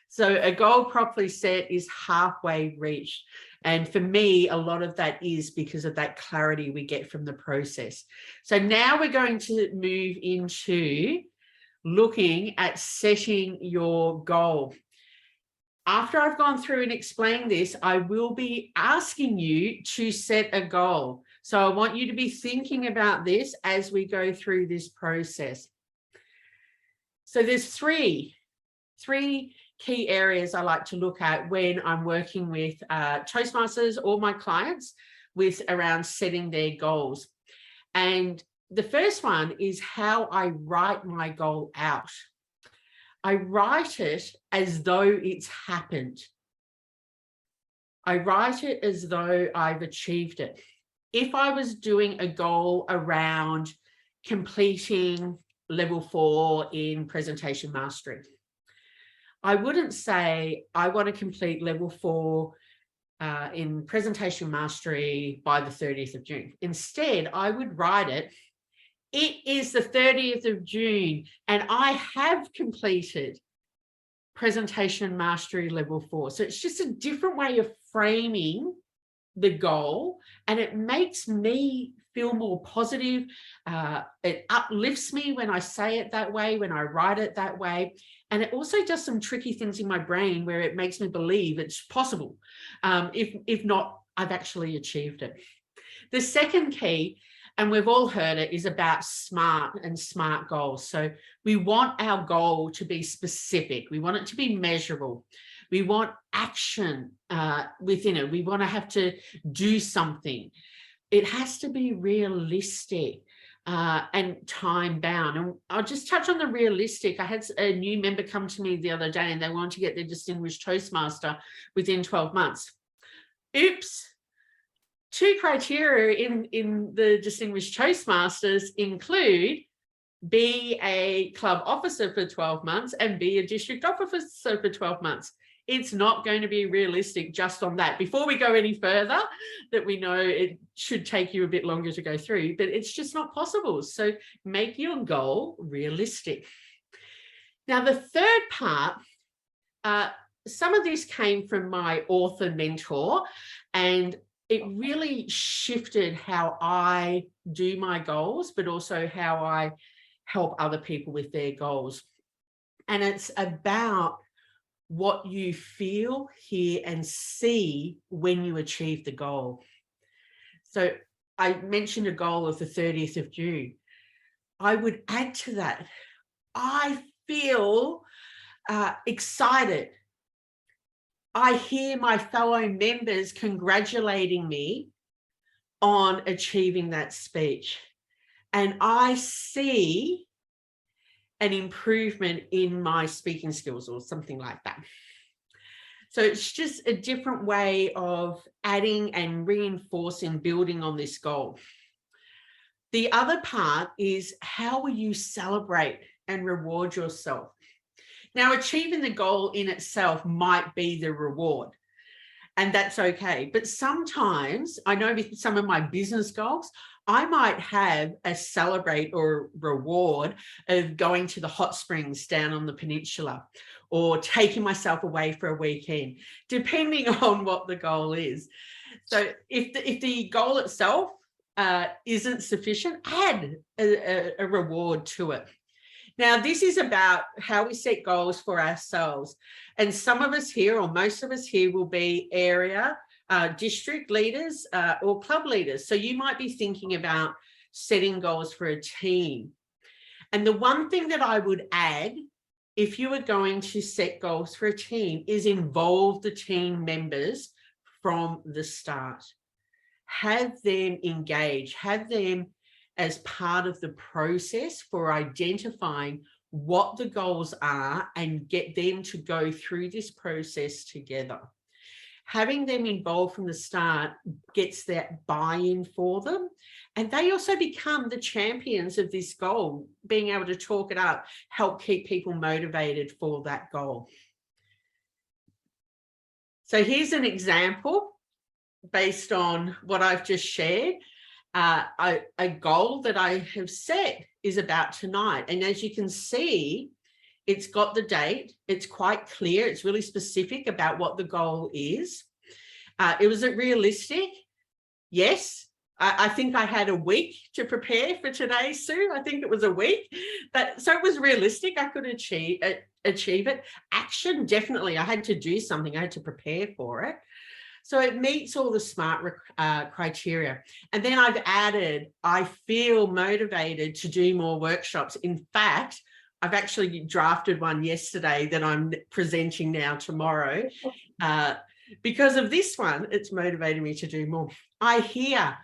So a goal properly set is halfway reached. And for me, a lot of that is because of that clarity we get from the process. So now we're going to move into looking at setting your goal. After I've gone through and explained this, I will be asking you to set a goal. So I want you to be thinking about this as we go through this process. So there's three key areas I like to look at when I'm working with Toastmasters or my clients with around setting their goals. And the first one is how I write my goal out. I write it as though it's happened. I write it as though I've achieved it. If I was doing a goal around completing level 4 in presentation mastery, I wouldn't say I want to complete level 4 in presentation mastery by the 30th of June. Instead, I would write it is the 30th of June and I have completed presentation mastery level 4. So it's just a different way of framing the goal, and it makes me feel more positive. It uplifts me when I say it that way, when I write it that way. And it also does some tricky things in my brain where it makes me believe it's possible. If not, I've actually achieved it. The second key, and we've all heard it, is about SMART and SMART goals. So we want our goal to be specific. We want it to be measurable. We want action within it. We want to have to do something. It has to be realistic and time bound. And I'll just touch on the realistic. I had a new member come to me the other day and they wanted to get their Distinguished Toastmaster within 12 months. Oops. 2 criteria in the Distinguished Toastmasters include be a club officer for 12 months and be a district officer for 12 months. It's not going to be realistic just on that. Before we go any further, that we know it should take you a bit longer to go through, but it's just not possible. So make your goal realistic. Now, the third part, some of this came from my author mentor, and it really shifted how I do my goals, but also how I help other people with their goals. And it's about what you feel, hear, and see when you achieve the goal. So I mentioned a goal of the 30th of June. I would add to that, I feel excited. I hear my fellow members congratulating me on achieving that speech. And I see an improvement in my speaking skills or something like that. So it's just a different way of adding and reinforcing, building on this goal. The other part is how will you celebrate and reward yourself? Now, achieving the goal in itself might be the reward, and that's okay. But sometimes, I know with some of my business goals, I might have a celebrate or reward of going to the hot springs down on the peninsula or taking myself away for a weekend, depending on what the goal is. So if the goal itself isn't sufficient, add a reward to it. Now, this is about how we set goals for ourselves. And some of us here, or most of us here, will be area, district leaders or club leaders. So you might be thinking about setting goals for a team. And the one thing that I would add if you are going to set goals for a team, is involve the team members from the start. Have them engage, have them as part of the process for identifying what the goals are and get them to go through this process together. Having them involved from the start gets that buy-in for them. And they also become the champions of this goal, being able to talk it up, help keep people motivated for that goal. So here's an example based on what I've just shared. A goal that I have set is about tonight. And as you can see, it's got the date. It's quite clear. It's really specific about what the goal is. Was it realistic? Yes. I think I had a week to prepare for today, Sue. I think it was a week. So it was realistic. I could achieve it. Action, definitely. I had to do something. I had to prepare for it. So it meets all the SMART criteria. And then I've added, I feel motivated to do more workshops. In fact, I've actually drafted one yesterday that I'm presenting now tomorrow. Because of this one, it's motivated me to do more. I hear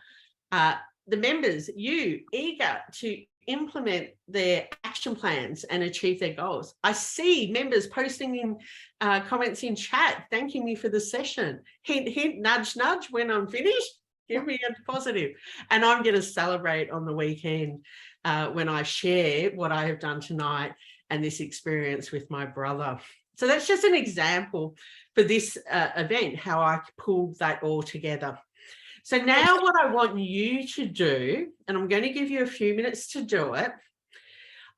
the members, you, eager to implement their action plans and achieve their goals. I see members posting in comments in chat, thanking me for the session. Hint, hint, nudge, nudge, when I'm finished, give me a positive. And I'm going to celebrate on the weekend when I share what I have done tonight and this experience with my brother. So that's just an example for this event, how I pulled that all together. So now what I want you to do, and I'm going to give you a few minutes to do it,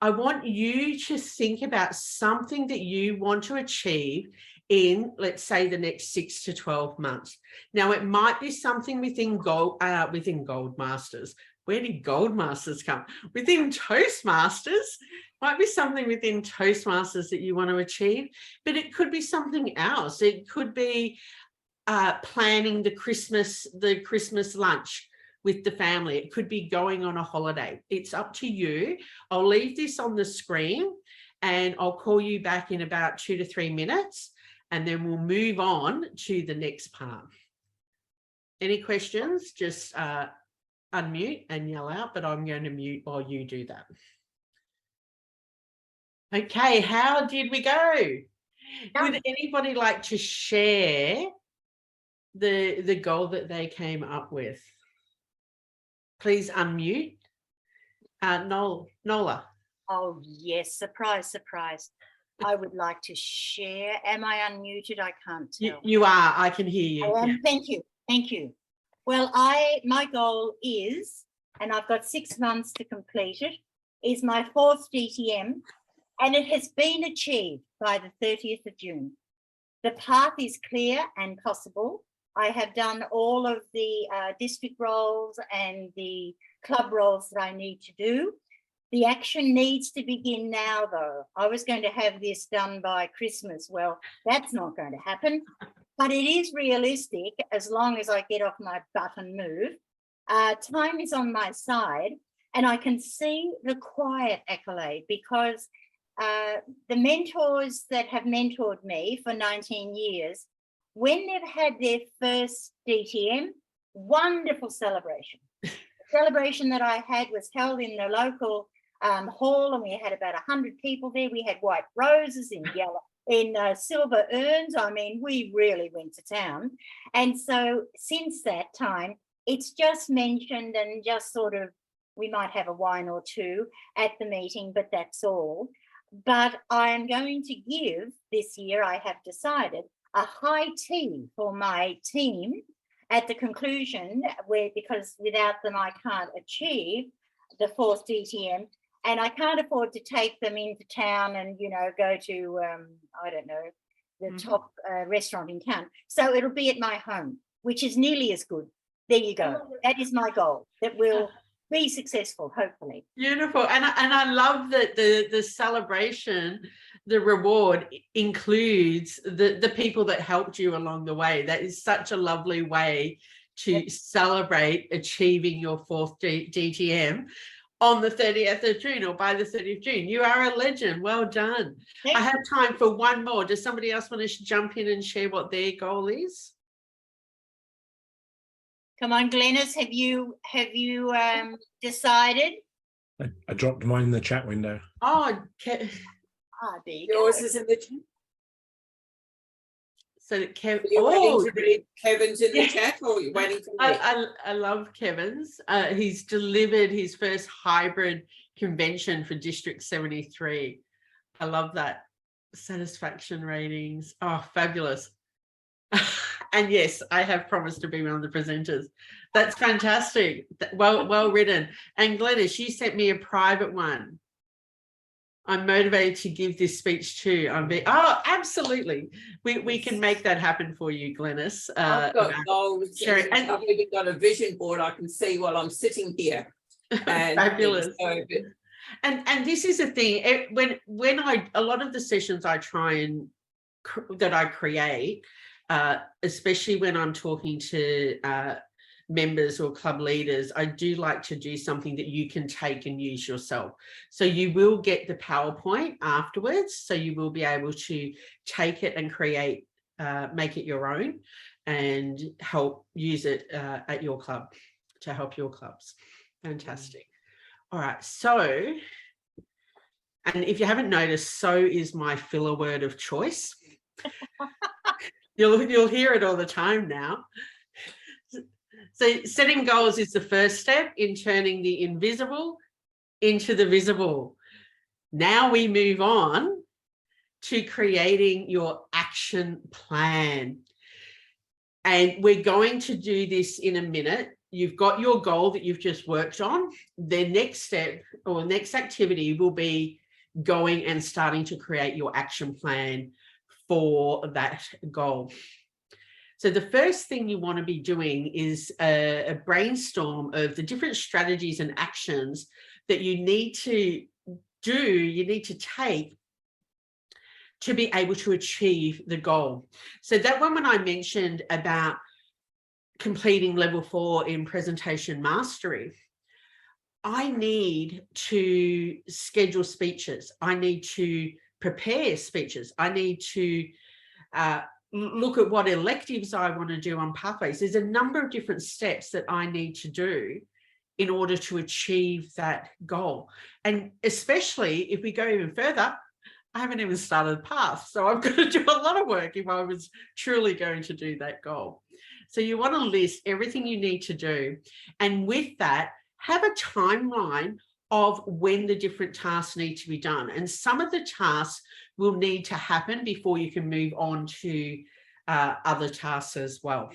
I want you to think about something that you want to achieve in, let's say, the next 6 to 12 months. Now, it might be something within Goldmasters. Where did Goldmasters come? Within Toastmasters. Might be something within Toastmasters that you want to achieve, but it could be something else. It could be planning the Christmas lunch with the family. It could be going on a holiday. It's up to you. I'll leave this on the screen and I'll call you back in about 2 to 3 minutes, and then we'll move on to the next part. Any questions? Just unmute and yell out, but I'm going to mute while you do that. Okay, how did we go? Would anybody like to share the goal that they came up with? Please unmute. Nola. Oh, yes. Surprise, surprise. I would like to share. Am I unmuted? I can't tell. You are. I can hear you. I am. Yeah. Thank you. Thank you. Well, my goal is, and I've got 6 months to complete it, is my 4th DTM, and it has been achieved by the 30th of June. The path is clear and possible. I have done all of the district roles and the club roles that I need to do. The action needs to begin now, though. I was going to have this done by Christmas. Well, that's not going to happen, but it is realistic as long as I get off my butt and move. Time is on my side, and I can see the quiet accolade because the mentors that have mentored me for 19 years, when they've had their first DTM, wonderful celebration. The celebration that I had was held in the local hall, and we had about 100 people there. We had white roses in yellow, in silver urns. I mean, we really went to town. And so since that time, it's just mentioned and just sort of, we might have a wine or two at the meeting, but that's all. But I am going to give this year, I have decided, a high tea for my team at the conclusion, because without them I can't achieve the 4th DTM, and I can't afford to take them into town and, you know, go to, I don't know, the top restaurant in town. So it'll be at my home, which is nearly as good. There you go. That is my goal. That will be successful, hopefully. Beautiful. And I love that the celebration, the reward includes the people that helped you along the way. That is such a lovely way to celebrate achieving your 4th DTM. on the 30th of June or by the 30th of June. You are a legend. Well done. I have time for one more. Does somebody else want to jump in and share what their goal is? Come on, Glenys, have you decided? I dropped mine in the chat window. Oh, There you Yours go. is in the chat. so Kev. Are you Oh, waiting to read Kevin's in the Yeah. chat, or are you waiting for me? I love Kevin's. He's delivered his first hybrid convention for District 73. I love that. Satisfaction ratings. Oh, fabulous. And yes, I have promised to be one of the presenters. That's fantastic. Well written. And Glenys, you sent me a private one. I'm motivated to give this speech too. Oh, absolutely. We can make that happen for you, Glenys. I've got goals. sharing. And I've even got a vision board I can see while I'm sitting here. And Fabulous. so, And this is the thing. When a lot of the sessions I try and that I create, especially when I'm talking to members or club leaders, I do like to do something that you can take and use yourself. So you will get the PowerPoint afterwards. So you will be able to take it and create, make it your own and help use it at your club to help your clubs. Fantastic. All right. So, and if you haven't noticed, so is my filler word of choice. You'll hear it all the time now. So setting goals is the first step in turning the invisible into the visible. Now we move on to creating your action plan. And we're going to do this in a minute. You've got your goal that you've just worked on. The next step or next activity will be going and starting to create your action plan for that goal. So the first thing you want to be doing is a brainstorm of the different strategies and actions that you need to do, you need to take to be able to achieve the goal. So that one, when I mentioned about completing level 4 in presentation mastery, I need to schedule speeches. I need to prepare speeches. I need to look at what electives I want to do on pathways. There's a number of different steps that I need to do in order to achieve that goal. And especially if we go even further, I haven't even started the path. So I've got to do a lot of work if I was truly going to do that goal. So you want to list everything you need to do. And with that, have a timeline of when the different tasks need to be done. And some of the tasks will need to happen before you can move on to other tasks as well.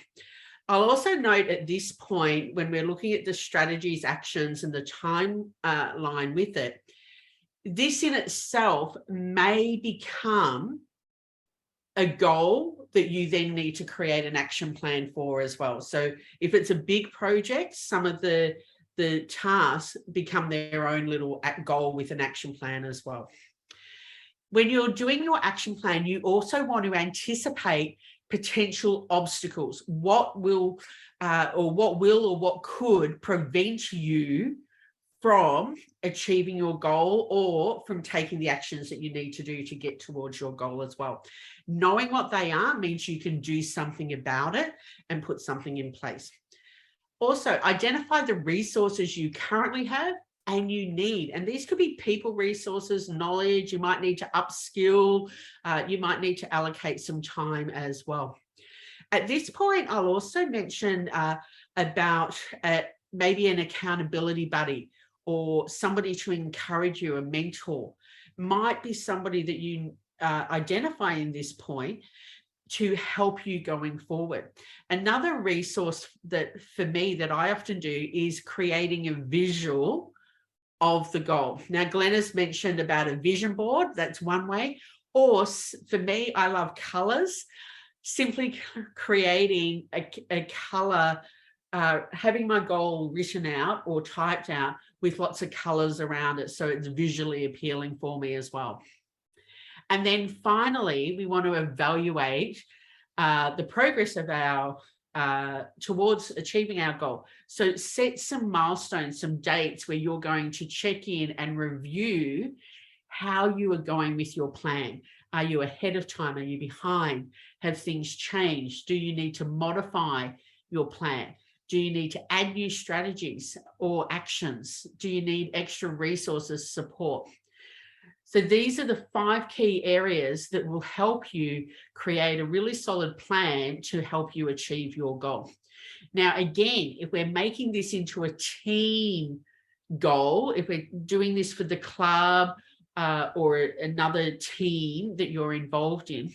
I'll also note at this point, when we're looking at the strategies, actions, and the timeline with it, this in itself may become a goal that you then need to create an action plan for as well. So if it's a big project, some of the tasks become their own little goal with an action plan as well. When you're doing your action plan, you also want to anticipate potential obstacles. What could prevent you from achieving your goal or from taking the actions that you need to do to get towards your goal as well. Knowing what they are means you can do something about it and put something in place. Also, identify the resources you currently have and you need. And these could be people resources, knowledge. You might need to upskill. You might need to allocate some time as well. At this point, I'll also mention about maybe an accountability buddy or somebody to encourage you, a mentor. Might be somebody that you identify in this point to help you going forward. Another resource that for me that I often do is creating a visual of the goal. Now, Glenn has mentioned about a vision board. That's one way. Or for me, I love colors. Simply creating a color, having my goal written out or typed out with lots of colors around it so it's visually appealing for me as well. And then finally, we want to evaluate the progress of our towards achieving our goal. So set some milestones, some dates where you're going to check in and review how you are going with your plan. Are you ahead of time? Are you behind? Have things changed? Do you need to modify your plan? Do you need to add new strategies or actions? Do you need extra resources, support? So these are the 5 key areas that will help you create a really solid plan to help you achieve your goal. Now, again, if we're making this into a team goal, if we're doing this for the club or another team that you're involved in,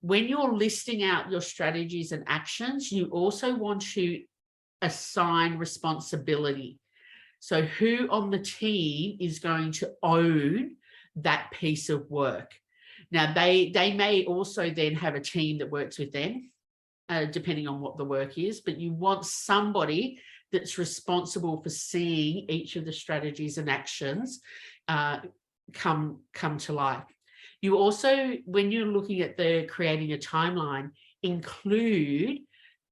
when you're listing out your strategies and actions, you also want to assign responsibility. So who on the team is going to own that piece of work? Now, they may also then have a team that works with them, depending on what the work is, but you want somebody that's responsible for seeing each of the strategies and actions come to life. You also, when you're looking at creating a timeline, include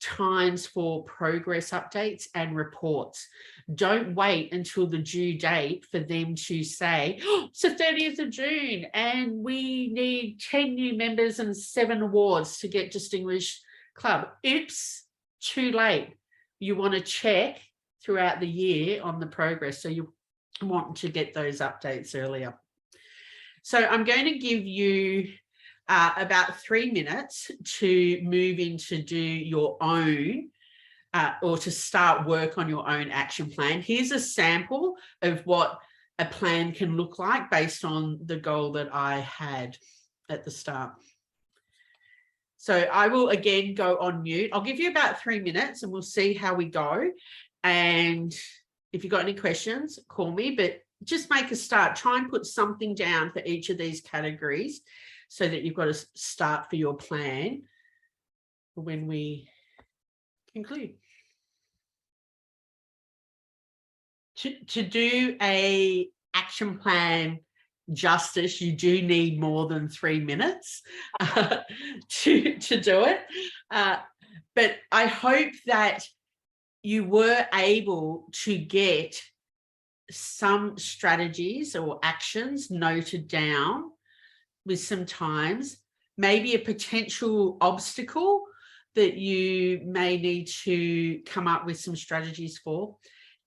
times for progress updates and reports. Don't wait until the due date for them to say, oh, it's the 30th of June and we need 10 new members and 7 awards to get Distinguished Club. Oops, too late. You want to check throughout the year on the progress. So you want to get those updates earlier. So I'm going to give you about 3 minutes to move in to do your own or to start work on your own action plan. Here's a sample of what a plan can look like based on the goal that I had at the start. So I will again go on mute. I'll give you about 3 minutes and we'll see how we go. And if you've got any questions, call me, but just make a start. Try and put something down for each of these categories so that you've got a start for your plan when we conclude. To do a action plan justice, you do need more than 3 minutes to do it. But I hope that you were able to get some strategies or actions noted down with some times, maybe a potential obstacle that you may need to come up with some strategies for,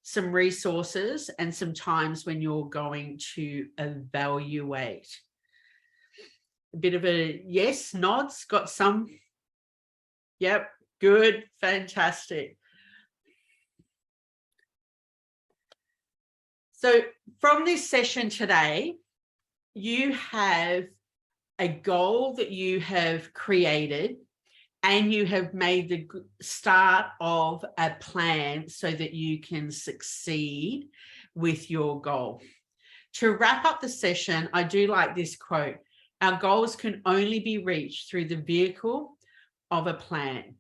some resources, and some times when you're going to evaluate. A bit of a yes, nods, got some. Yep, good, fantastic. So from this session today, you have a goal that you have created and you have made the start of a plan so that you can succeed with your goal. To wrap up the session, I do like this quote: our goals can only be reached through the vehicle of a plan.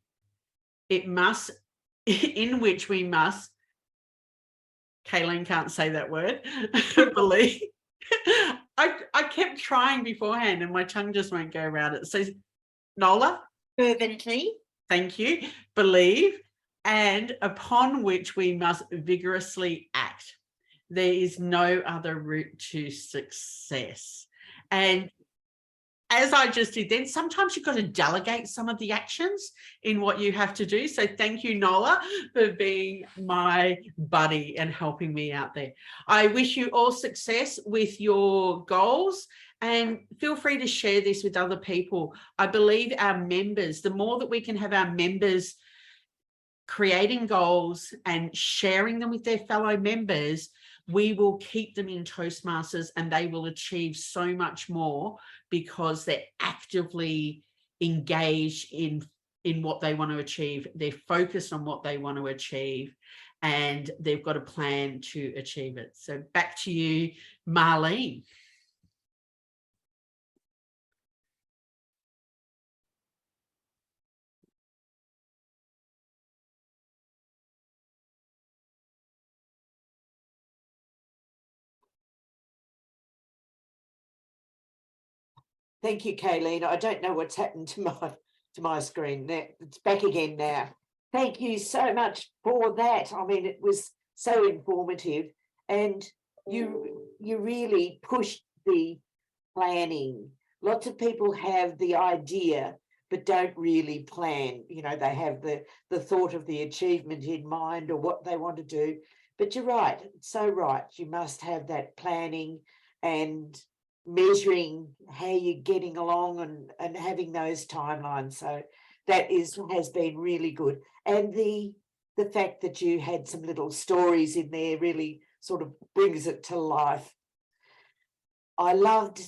In which we must, Kaylene can't say that word, believe. I kept trying beforehand and my tongue just won't go around it. So Nola? Fervently. Thank you. Believe, and upon which we must vigorously act. There is no other route to success. And as I just did then, sometimes you've got to delegate some of the actions in what you have to do. So thank you, Nola, for being my buddy and helping me out there. I wish you all success with your goals and feel free to share this with other people. I believe our members, the more that we can have our members creating goals and sharing them with their fellow members, we will keep them in Toastmasters and they will achieve so much more because they're actively engaged in what they want to achieve. They're focused on what they want to achieve and they've got a plan to achieve it. So back to you, Marlene. Thank you, Kaylene. I don't know what's happened to my screen. It's back again now. Thank you so much for that. I mean, it was so informative, and you really pushed the planning. Lots of people have the idea but don't really plan. You know, they have the thought of the achievement in mind or what they want to do. But you're right, so right. You must have that planning and measuring how you're getting along and having those timelines. So that has been really good. And the fact that you had some little stories in there really sort of brings it to life. I loved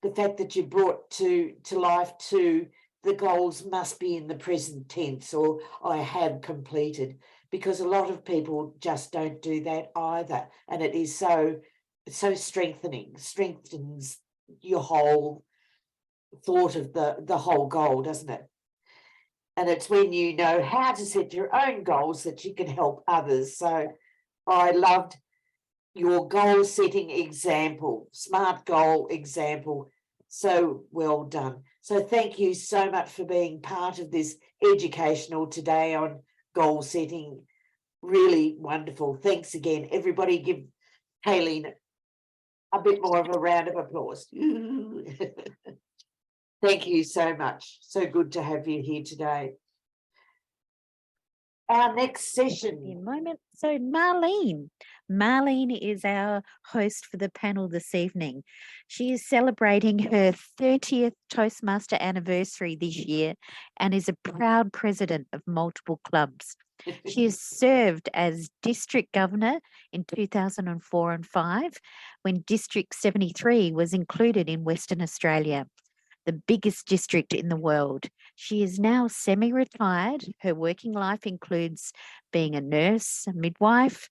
the fact that you brought to life to the goals must be in the present tense, or I have completed, because a lot of people just don't do that either. And it is so strengthens your whole thought of the whole goal, doesn't it? And it's when you know how to set your own goals that you can help others. So I loved your goal setting example, SMART goal example. So well done. So thank you so much for being part of this educational today on goal setting. Really wonderful. Thanks again. Everybody give Kaylene a bit more of a round of applause. Thank you so much. So good to have you here today. Our next session. In a moment. So Marlene is our host for the panel this evening. She is celebrating her 30th Toastmaster anniversary this year and is a proud president of multiple clubs. She has served as District Governor in 2004 and 5 when District 73 was included in Western Australia, the biggest district in the world. She is now semi-retired. Her working life includes being a nurse, a midwife,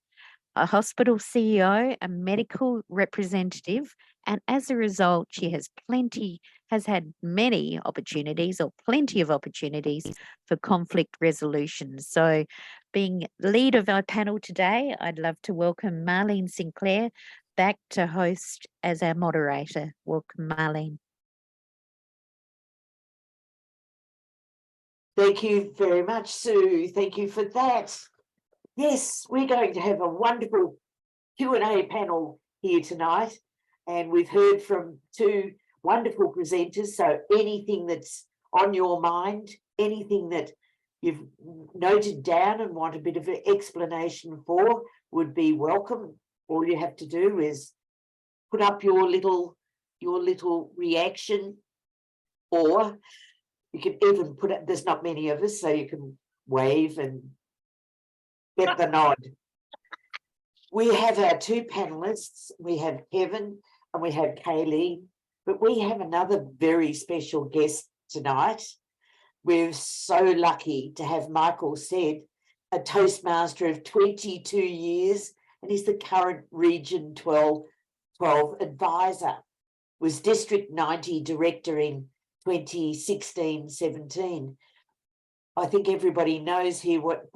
a hospital CEO, a medical representative, and as a result, she has plenty of opportunities for conflict resolution. So, being lead of our panel today, I'd love to welcome Marlene Sinclair back to host as our moderator. Welcome, Marlene. Thank you very much, Sue. Thank you for that. Yes, we're going to have a wonderful Q&A panel here tonight, and we've heard from two wonderful presenters. So anything that's on your mind, anything that you've noted down and want a bit of an explanation for would be welcome. All you have to do is put up your little reaction, or you can even put it, there's not many of us, so you can wave and get the nod. We have our two panelists. We have Kevin and we have Kaylene, but we have another very special guest tonight. We're so lucky to have Michael Said, a Toastmaster of 22 years, and he's the current Region 12 advisor, was District 90 Director in 2016-17. I think everybody knows here what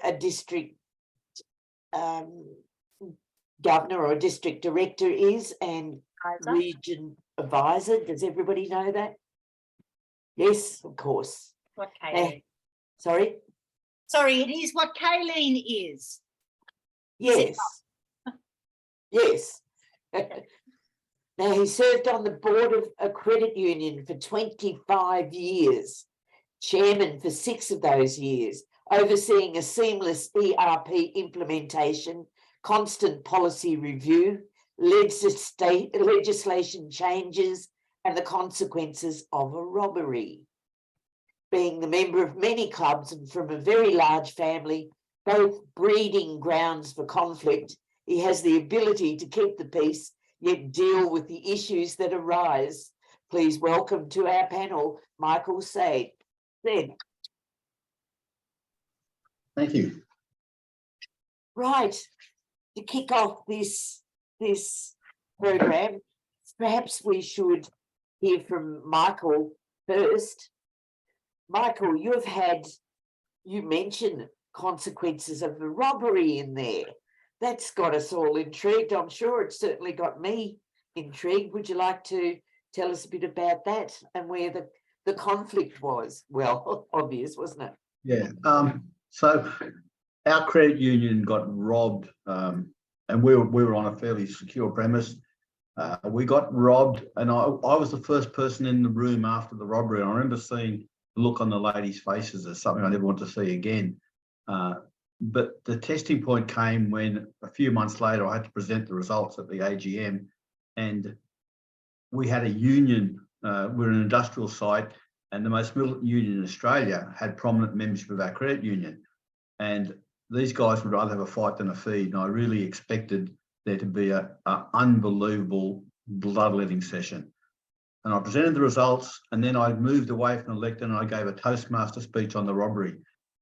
a district governor or district director is, and region advisor. Does everybody know that? Yes, of course. What Kaylene? Sorry? Sorry, it is what Kaylene is. Yes. Yes. Now, he served on the board of a credit union for 25 years, chairman for 6 of those years, overseeing a seamless ERP implementation, constant policy review, legislation changes, and the consequences of a robbery. Being the member of many clubs and from a very large family, both breeding grounds for conflict, he has the ability to keep the peace, yet deal with the issues that arise. Please welcome to our panel, Michael Said. Thank you. Right, to kick off this program, perhaps we should hear from Michael first. Michael, you mentioned consequences of the robbery in there. That's got us all intrigued. I'm sure it certainly got me intrigued. Would you like to tell us a bit about that and where the conflict was? Well, obvious, wasn't it? Yeah. So our credit union got robbed, and we were on a fairly secure premise. We got robbed, and I was the first person in the room after the robbery. And I remember seeing the look on the ladies' faces as something I never want to see again. But the testing point came when a few months later I had to present the results at the AGM, and we had a union. We're an industrial site, and the most militant union in Australia had prominent membership of our credit union. And these guys would rather have a fight than a feed. And I really expected there to be an unbelievable bloodletting session. And I presented the results, and then I moved away from the lectern and I gave a Toastmaster speech on the robbery.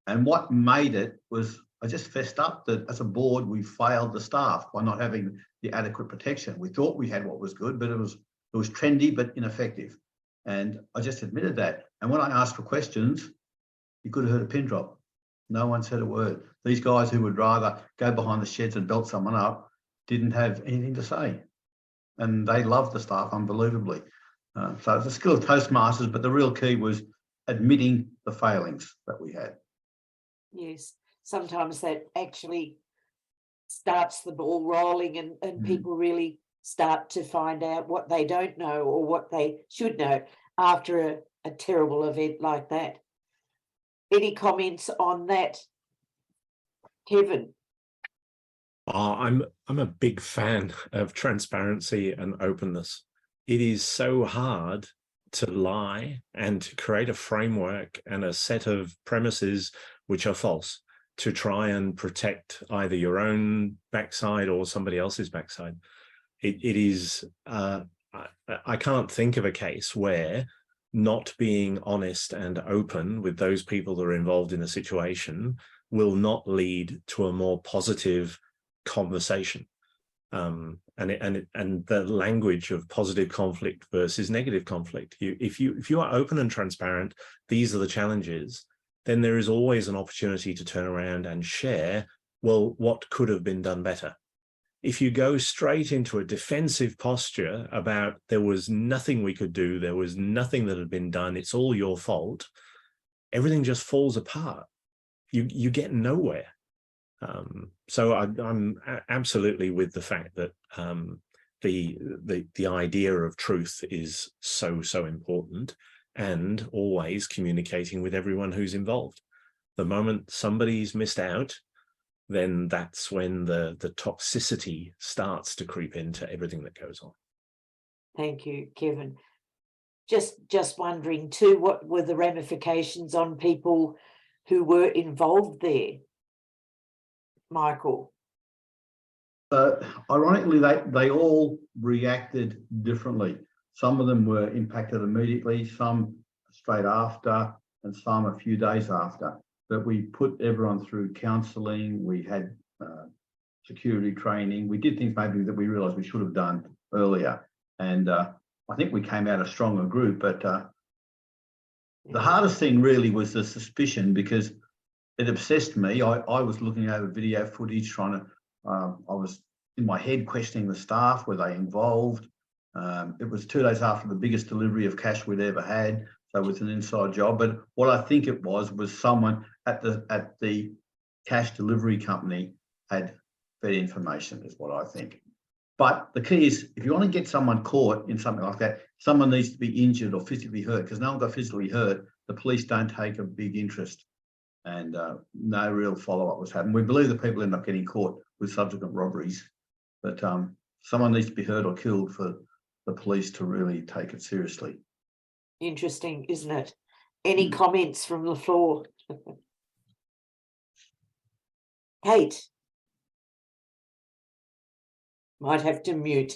And what made it was I just fessed up that as a board, we failed the staff by not having the adequate protection. We thought we had what was good, but it was trendy but ineffective. And I just admitted that. And when I asked for questions, you could have heard a pin drop. No one said a word. These guys who would rather go behind the sheds and belt someone up didn't have anything to say. And they loved the staff unbelievably. So it's a skill of Toastmasters, but the real key was admitting the failings that we had. Yes, sometimes that actually starts the ball rolling, and people really start to find out what they don't know or what they should know after a terrible event like that. Any comments on that, Kevin? I'm a big fan of transparency and openness. It is so hard to lie and to create a framework and a set of premises which are false to try and protect either your own backside or somebody else's backside. It is, I can't think of a case where not being honest and open with those people that are involved in a situation will not lead to a more positive conversation. And the language of positive conflict versus negative conflict. If you are open and transparent, these are the challenges, then there is always an opportunity to turn around and share, well, what could have been done better. If you go straight into a defensive posture about there was nothing we could do, there was nothing that had been done, it's all your fault, everything just falls apart. You get nowhere. So I'm absolutely with the fact that the idea of truth is so important, and always communicating with everyone who's involved. The moment somebody's missed out, then that's when the toxicity starts to creep into everything that goes on. Thank you, Kevin. Just wondering too, what were the ramifications on people who were involved there? Michael. Ironically, they all reacted differently. Some of them were impacted immediately, some straight after, and some a few days after. But we put everyone through counselling. We had security training. We did things maybe that we realised we should have done earlier. And I think we came out a stronger group. But the hardest thing really was the suspicion, because it obsessed me. I was looking over video footage, trying to, I was in my head questioning the staff, were they involved? It was 2 days after the biggest delivery of cash we'd ever had, so it was an inside job. But what I think it was someone at the cash delivery company had fed information, is what I think. But the key is, if you want to get someone caught in something like that, someone needs to be injured or physically hurt, because no one got physically hurt. The police don't take a big interest. And no real follow-up was happening. We believe that people end up getting caught with subsequent robberies, but someone needs to be hurt or killed for the police to really take it seriously. Interesting, isn't it? Any comments from the floor? Kate? Might have to mute.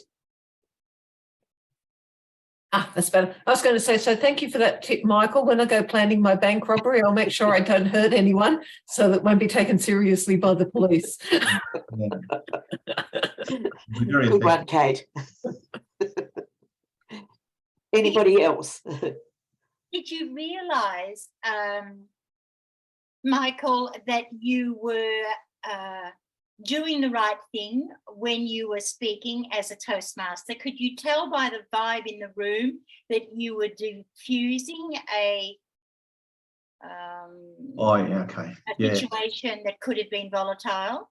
That's better. I was going to say, so thank you for that tip, Michael. When I go planning my bank robbery, I'll make sure I don't hurt anyone, so that it won't be taken seriously by the police. Good one, Kate. Anybody else? Did you realise, Michael, that you were doing the right thing when you were speaking as a Toastmaster? Could you tell by the vibe in the room that you were diffusing a Oh, yeah, okay. a Yeah. situation that could have been volatile?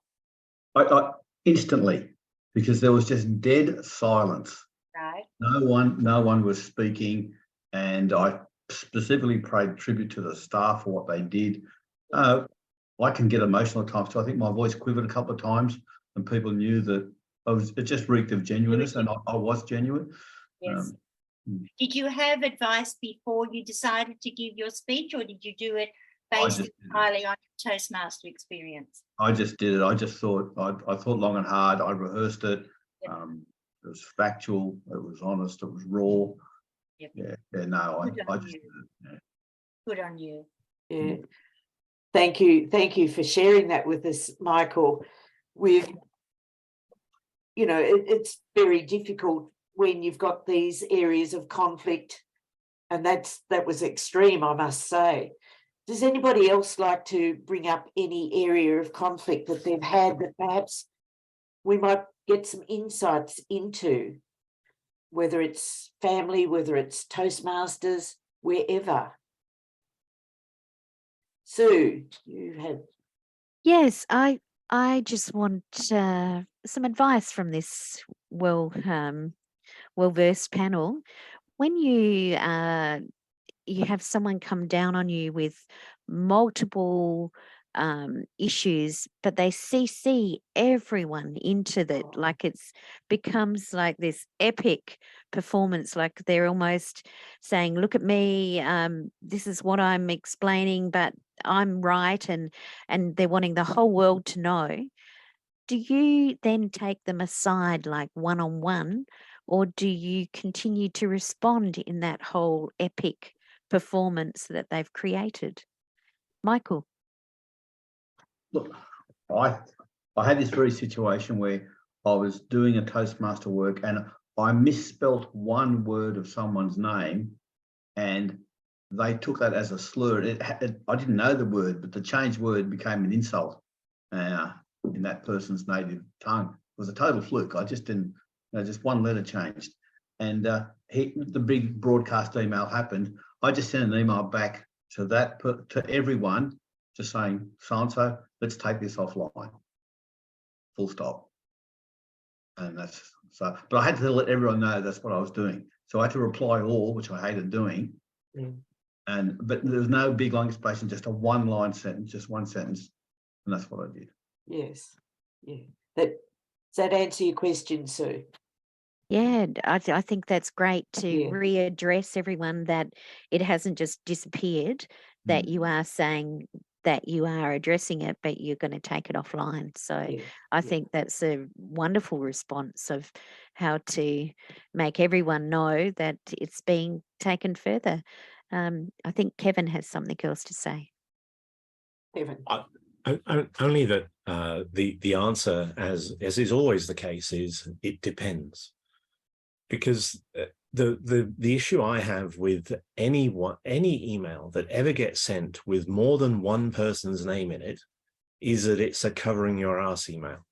I instantly, because there was just dead silence. Right. No one was speaking, and I specifically paid tribute to the staff for what they did. I can get emotional at times, so I think my voice quivered a couple of times, and people knew that it just reeked of genuineness, and I was genuine. Yes. Did you have advice before you decided to give your speech, or did you do it based entirely on your Toastmaster experience? I just did it. I just thought, I thought long and hard. I rehearsed it. Yep. It was factual. It was honest. It was raw. Yep. Yeah. No, I just did it. Yeah. Good on you. Yeah. Thank you for sharing that with us, Michael. With, it's very difficult when you've got these areas of conflict, and that was extreme, I must say. Does anybody else like to bring up any area of conflict that they've had that perhaps we might get some insights into, whether it's family, whether it's Toastmasters, wherever? Sue, you had. Yes, I just want some advice from this well-versed panel. When you have someone come down on you with multiple issues, but they CC everyone into that, like it's becomes like this epic performance, like they're almost saying, look at me, this is what I'm explaining, but I'm right, and they're wanting the whole world to know. Do you then take them aside like one-on-one, or do you continue to respond in that whole epic performance that they've created? Michael? Look, I had this very situation where I was doing a Toastmaster work and I misspelt one word of someone's name, and they took that as a slur. I didn't know the word, but the changed word became an insult in that person's native tongue. It was a total fluke. I just didn't, just one letter changed. And the big broadcast email happened. I just sent an email back to everyone, just saying, so-and-so, let's take this offline. Full stop. And that's so, but I had to let everyone know that's what I was doing. So I had to reply all, which I hated doing. But there was no big long explanation, just a one-line sentence, just one sentence. And that's what I did. Yes. Yeah. Does that answer your question, Sue? Yeah, I think that's great to readdress everyone, that it hasn't just disappeared, that you are saying that you are addressing it, but you're going to take it offline. So I think that's a wonderful response of how to make everyone know that it's being taken further. I think Kevin has something else to say. Kevin. Only that the answer, as is always the case, is it depends. Because the issue I have with any email that ever gets sent with more than one person's name in it is that it's a covering your ass email.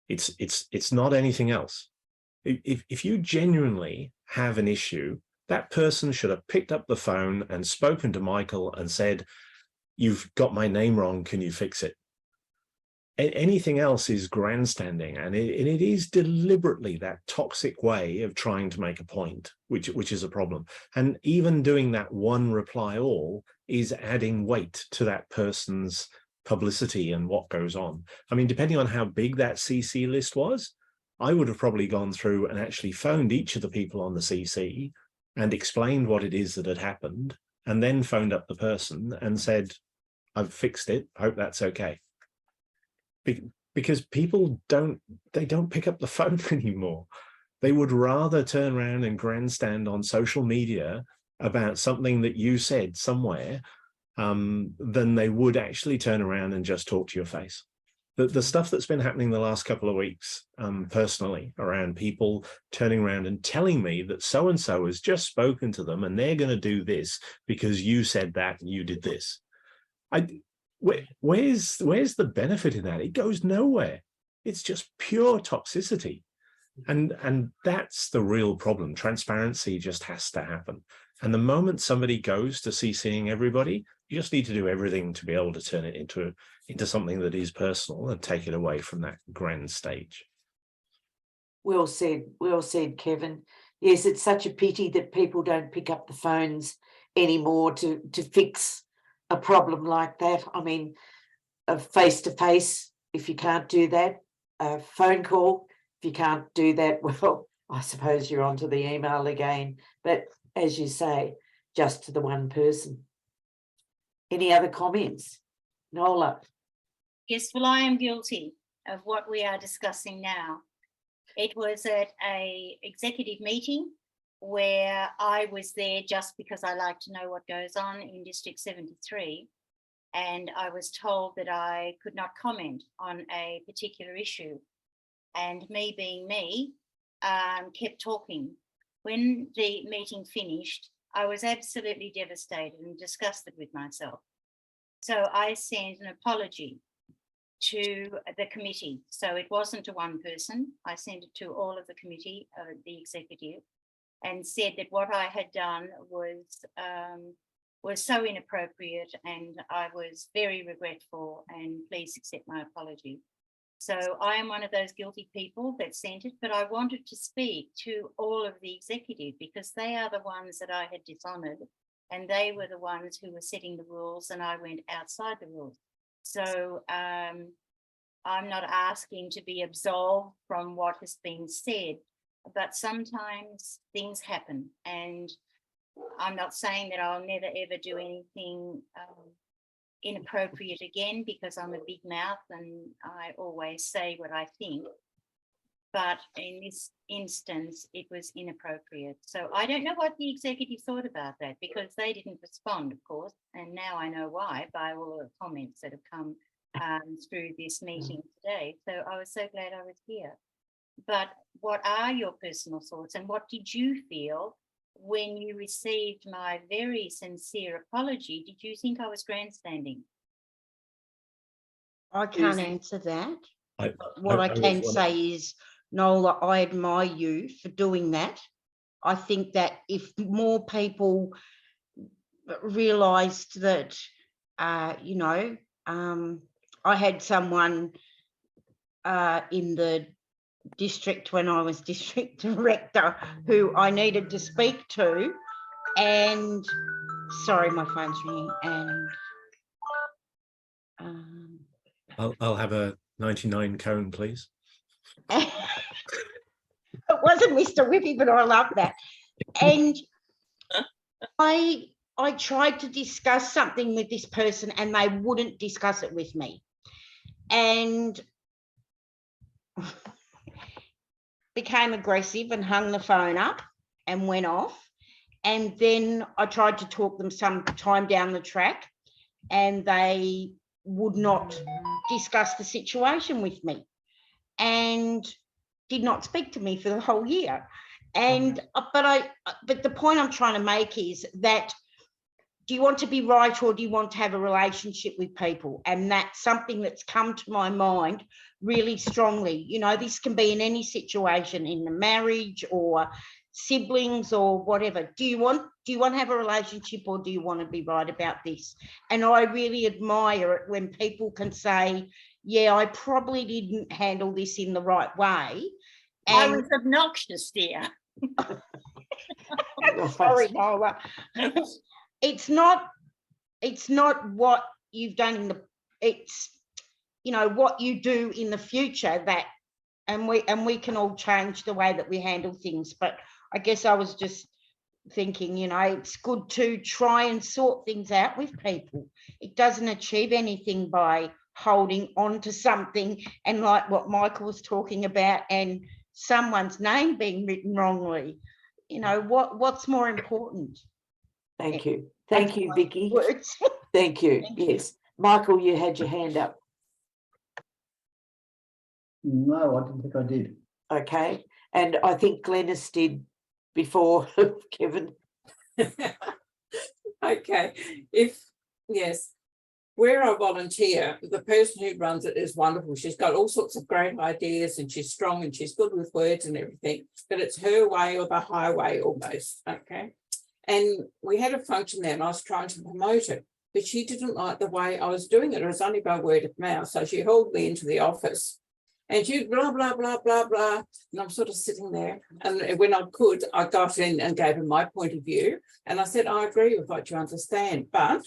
It's not anything else. If you genuinely have an issue, that person should have picked up the phone and spoken to Michael and said, "You've got my name wrong, can you fix it?" Anything else is grandstanding, and it is deliberately that toxic way of trying to make a point, which is a problem. And even doing that one reply all is adding weight to that person's publicity and what goes on. I mean, depending on how big that CC list was, I would have probably gone through and actually phoned each of the people on the CC and explained what it is that had happened, and then phoned up the person and said, "I've fixed it, hope that's okay." Because people don't pick up the phone anymore. They would rather turn around and grandstand on social media about something that you said somewhere than they would actually turn around and just talk to your face. The stuff that's been happening the last couple of weeks, personally, around people turning around and telling me that so-and-so has just spoken to them and they're going to do this because you said that and you did this. Where's the benefit in that? It goes nowhere. It's just pure toxicity. And that's the real problem. Transparency just has to happen. And the moment somebody goes to CCing everybody, You just need to do everything to be able to turn it into something that is personal and take it away from that grand stage. Well said, Kevin. Yes, it's such a pity that people don't pick up the phones anymore to fix a problem like that. I mean, face to face, if you can't do that, a phone call, if you can't do that, well, I suppose you're onto the email again. But as you say, just to the one person. Any other comments? Nola? Yes, well, I am guilty of what we are discussing now. It was at a executive meeting where I was there just because I like to know what goes on in District 73. And I was told that I could not comment on a particular issue. And me being me, kept talking. When the meeting finished, I was absolutely devastated and disgusted with myself. So I sent an apology to the committee. So it wasn't to one person. I sent it to all of the committee, the executive, and said that what I had done was so inappropriate, and I was very regretful, and please accept my apology. So I am one of those guilty people that sent it, but I wanted to speak to all of the executive because they are the ones that I had dishonoured, and they were the ones who were setting the rules, and I went outside the rules. So I'm not asking to be absolved from what has been said, but sometimes things happen, and I'm not saying that I'll never ever do anything inappropriate again, because I'm a big mouth and I always say what I think. But in this instance, it was inappropriate. So I don't know what the executive thought about that, because they didn't respond, of course. And now I know why, by all the comments that have come through this meeting today. So I was so glad I was here. But what are your personal thoughts, and what did you feel when you received my very sincere apology? Did you think I was grandstanding? I can't answer that. What I can say is, Nola, I admire you for doing that. I think that if more people realised that, you know, I had someone in the district when I was district director who I needed to speak to, and sorry, my phone's ringing, and I'll have a 99 cone, please. it wasn't Mr. Whippy, but I love that. And I tried to discuss something with this person and they wouldn't discuss it with me, and became aggressive and hung the phone up and went off. And then I tried to talk them some time down the track, and they would not discuss the situation with me and did not speak to me for the whole year. And but the point I'm trying to make is that, do you want to be right, or do you want to have a relationship with people? And that's something that's come to my mind really strongly. You know, this can be in any situation, in a marriage or siblings or whatever. Do you want to have a relationship, or do you want to be right about this? And I really admire it when people can say, yeah, I probably didn't handle this in the right way. And I was obnoxious, dear. Sorry, Nola. It's not what you've done in the, it's, you know, what you do in the future that, and we can all change the way that we handle things. But I guess I was just thinking, you know, it's good to try and sort things out with people. It doesn't achieve anything by holding on to something, and like what Michael was talking about, and someone's name being written wrongly. You know, what's more important? Thank you. Thank you, Vicky. Thank you. Yes. Michael, you had your hand up. No, I didn't think I did. Okay. And I think Glenys did before Kevin. Okay. Yes, where I volunteer, the person who runs it is wonderful. She's got all sorts of great ideas, and she's strong and she's good with words and everything, but it's her way or the highway almost. Okay. And we had a function there and I was trying to promote it. but she didn't like the way I was doing it. It was only by word of mouth. So she hauled me into the office and she blah, blah, blah, blah, blah. And I'm sort of sitting there. And when I could, I got in and gave her my point of view. And I said, I agree with what you understand, but,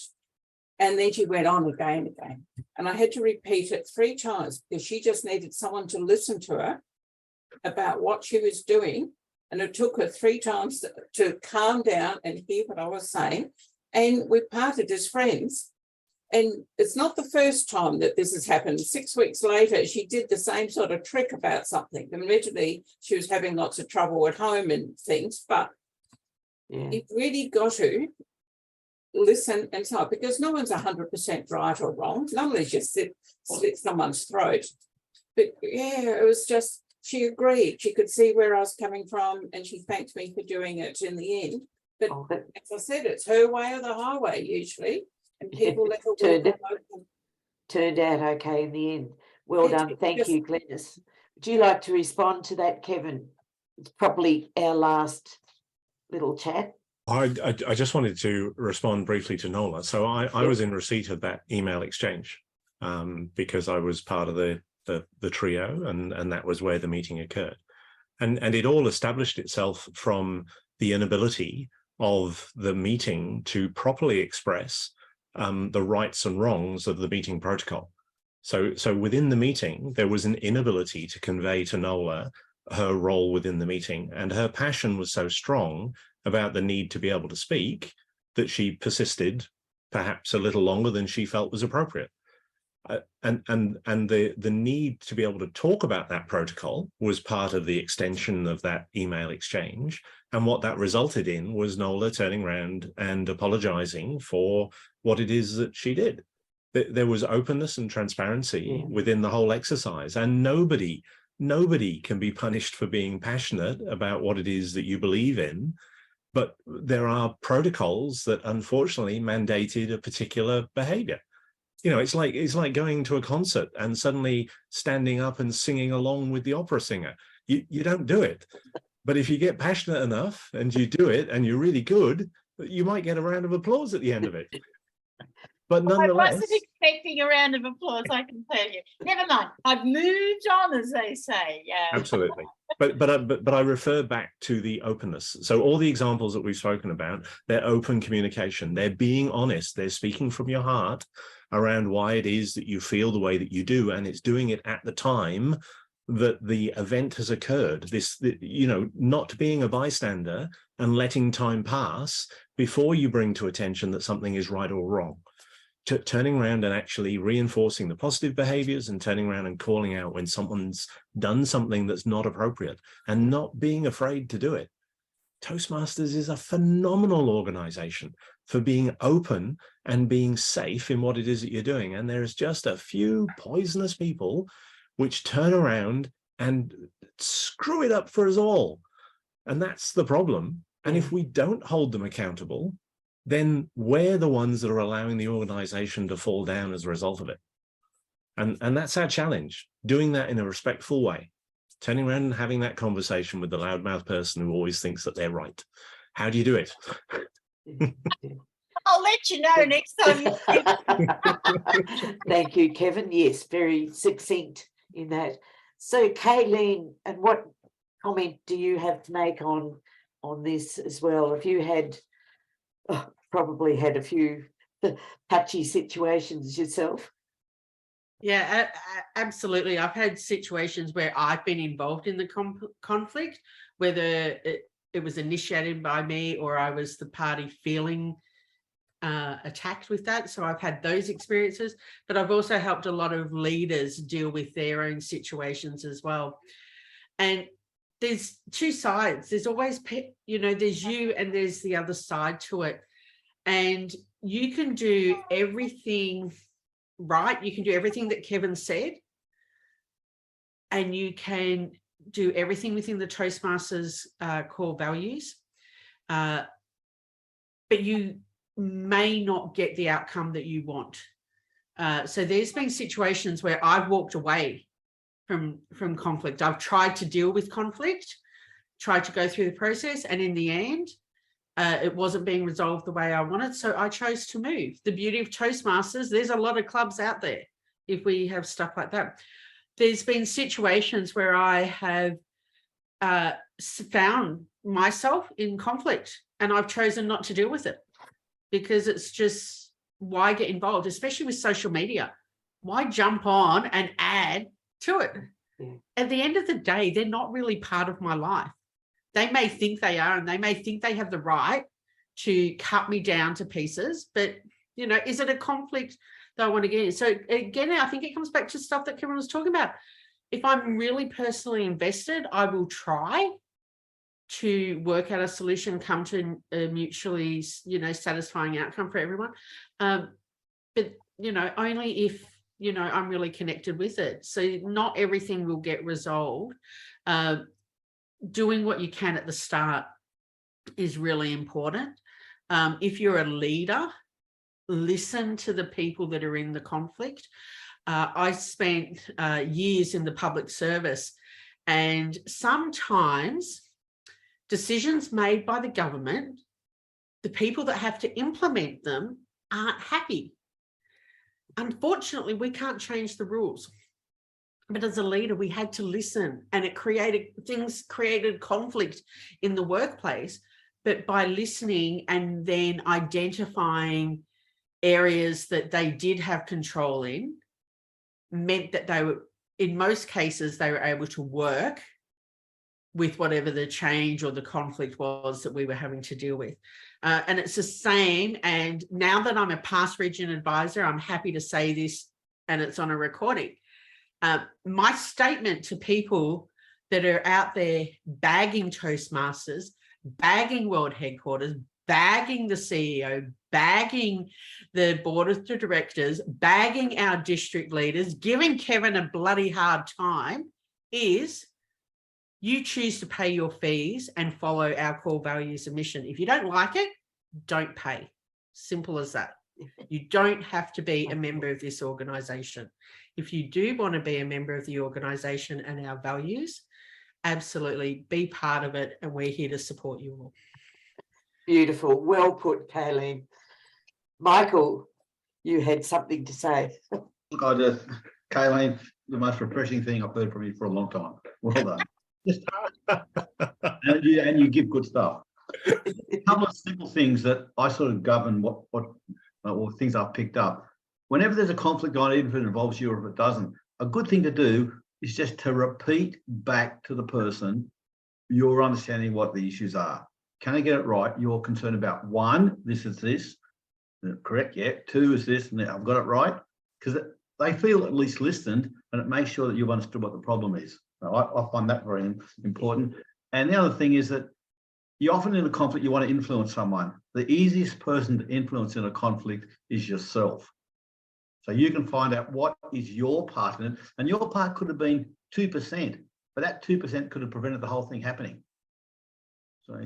and then she went on again. And I had to repeat it 3 times because she just needed someone to listen to her about what she was doing. And it took her 3 times to calm down and hear what I was saying. And we parted as friends. And it's not the first time that this has happened. 6 weeks later, she did the same sort of trick about something. Admittedly, she was having lots of trouble at home and things, but it really got to listen and so on, because no one's 100% right or wrong. Normally just slit someone's throat. But yeah, it was just, she agreed. She could see where I was coming from and she thanked me for doing it in the end. But as I said, it's her way or the highway usually. And people let her turned out okay in the end. Well done. Thank you, Glenys. Would you like to respond to that, Kevin? It's probably our last little chat. I just wanted to respond briefly to Nola. So I was in receipt of that email exchange because I was part of the trio and that was where the meeting occurred. And it all established itself from the inability of the meeting to properly express the rights and wrongs of the meeting protocol. So within the meeting, there was an inability to convey to Nola her role within the meeting, and her passion was so strong about the need to be able to speak that she persisted perhaps a little longer than she felt was appropriate. And the need to be able to talk about that protocol was part of the extension of that email exchange. And what that resulted in was Nola turning around and apologizing for what it is that she did. There was openness and transparency within the whole exercise, and nobody can be punished for being passionate about what it is that you believe in. But there are protocols that unfortunately mandated a particular behavior. You know, it's like going to a concert and suddenly standing up and singing along with the opera singer. You don't do it. But if you get passionate enough and you do it and you're really good, you might get a round of applause at the end of it. But nonetheless, I wasn't expecting a round of applause, I can tell you. Never mind. I've moved on, as they say. Yeah. Absolutely. But I refer back to the openness. So all the examples that we've spoken about, they're open communication. They're being honest. They're speaking from your heart around why it is that you feel the way that you do, and it's doing it at the time that the event has occurred. Not being a bystander and letting time pass before you bring to attention that something is right or wrong. Turning around and actually reinforcing the positive behaviors and turning around and calling out when someone's done something that's not appropriate and not being afraid to do it. Toastmasters is a phenomenal organization for being open and being safe in what it is that you're doing. And there's just a few poisonous people which turn around and screw it up for us all. And that's the problem. And if we don't hold them accountable, then we're the ones that are allowing the organization to fall down as a result of it. And that's our challenge, doing that in a respectful way, turning around and having that conversation with the loudmouth person who always thinks that they're right. How do you do it? I'll let you know next time. Thank you, Kevin. Yes, very succinct in that. So, Kaylene, and what comment do you have to make on this as well? Have you had probably had a few touchy situations yourself? Yeah, absolutely. I've had situations where I've been involved in the conflict, whether it was initiated by me or I was the party feeling attacked with that. So I've had those experiences, but I've also helped a lot of leaders deal with their own situations as well. And there's two sides. There's always, there's you and there's the other side to it. And you can do everything right. You can do everything that Kevin said. And you can do everything within the Toastmasters core values. But you may not get the outcome that you want. So there's been situations where I've walked away from conflict. I've tried to deal with conflict, tried to go through the process, and in the end, It wasn't being resolved the way I wanted, so I chose to move. The beauty of Toastmasters, there's a lot of clubs out there if we have stuff like that. There's been situations where I have found myself in conflict and I've chosen not to deal with it, because it's just, why get involved, especially with social media? Why jump on and add to it? Yeah. At the end of the day, they're not really part of my life. They may think they are, and they may think they have the right to cut me down to pieces, but, you know, is it a conflict that I want to get in? So again, I think it comes back to stuff that Kevin was talking about. If I'm really personally invested, I will try to work out a solution, come to a mutually, you know, satisfying outcome for everyone. But, you know, only if, you know, I'm really connected with it. So not everything will get resolved. Doing what you can at the start is really important. If you're a leader, listen to the people that are in the conflict. I spent years in the public service, and sometimes decisions made by the government, the people that have to implement them aren't happy. Unfortunately, we can't change the rules. But as a leader, we had to listen, and it created conflict in the workplace. But by listening and then identifying areas that they did have control in, meant that they were, in most cases, they were able to work with whatever the change or the conflict was that we were having to deal with. And it's the same. And now that I'm a past region advisor, I'm happy to say this, and it's on a recording. My statement to people that are out there bagging Toastmasters, bagging World Headquarters, bagging the CEO, bagging the board of directors, bagging our district leaders, giving Kevin a bloody hard time, is you choose to pay your fees and follow our core values and mission. If you don't like it, don't pay. Simple as that. You don't have to be a member of this organisation. If you do want to be a member of the organisation and our values, absolutely be part of it, and we're here to support you all. Beautiful. Well put, Kaylene. Michael, you had something to say. Look, Kaylene, the most refreshing thing I've heard from you for a long time. Well done. and you give good stuff. A couple of simple things that I sort of govern or things I've picked up. Whenever there's a conflict on it, even if it involves you or if it doesn't, a good thing to do is just to repeat back to the person your understanding what the issues are. Can I get it right? You're concerned about 1, this is this. Correct, yeah. 2 is this, and I've got it right. Because they feel at least listened, and it makes sure that you've understood what the problem is. I find that very important. And the other thing is that you often in a conflict, you want to influence someone. The easiest person to influence in a conflict is yourself. So you can find out what is your part in it. And your part could have been 2%, but that 2% could have prevented the whole thing happening.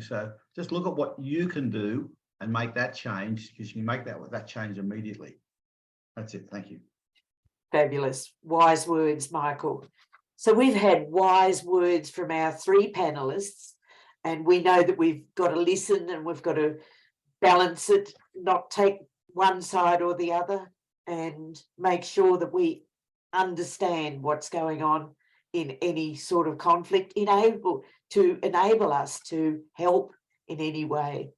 So just look at what you can do and make that change, because you can make that change immediately. That's it. Thank you. Fabulous. Wise words, Michael. So we've had wise words from our 3 panelists, and we know that we've got to listen and we've got to balance it, not take one side or the other, and make sure that we understand what's going on in any sort of conflict, enable us to help in any way.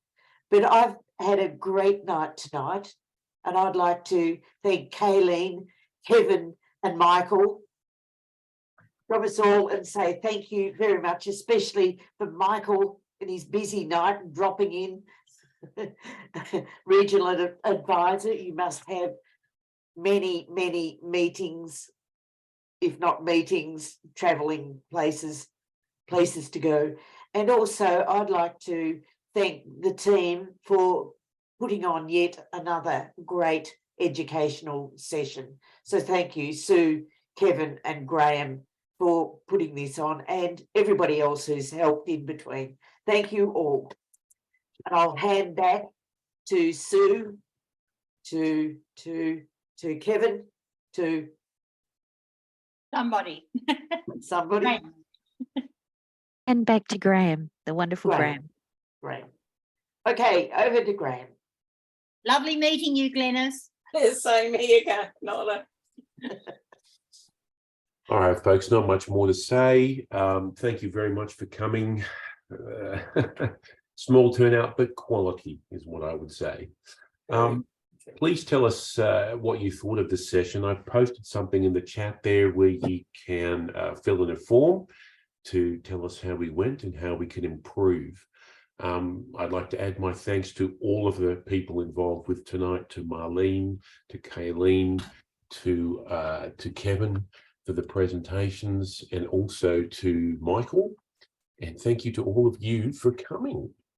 But I've had a great night tonight, and I'd like to thank Kaylene, Kevin and Michael from us all, and say thank you very much, especially for Michael and his busy night and dropping in. Regional advisor, you must have many meetings, if not meetings, traveling places to go. And also I'd like to thank the team for putting on yet another great educational session. So thank you, Sue, Kevin and Graham, for putting this on, and everybody else who's helped in between. Thank you all. And I'll hand back to Sue, to Kevin, to Somebody. somebody. And back to Graham, the wonderful Graham. Great. Okay, over to Graham. Lovely meeting you, Glenys. Same here, Nola. All right, folks, not much more to say. Thank you very much for coming. Small turnout, but quality is what I would say. Please tell us what you thought of this session. I've posted something in the chat there where you can fill in a form to tell us how we went and how we can improve. I'd like to add my thanks to all of the people involved with tonight, to Marlene, to Kaylene, to Kevin for the presentations, and also to Michael. And thank you to all of you for coming.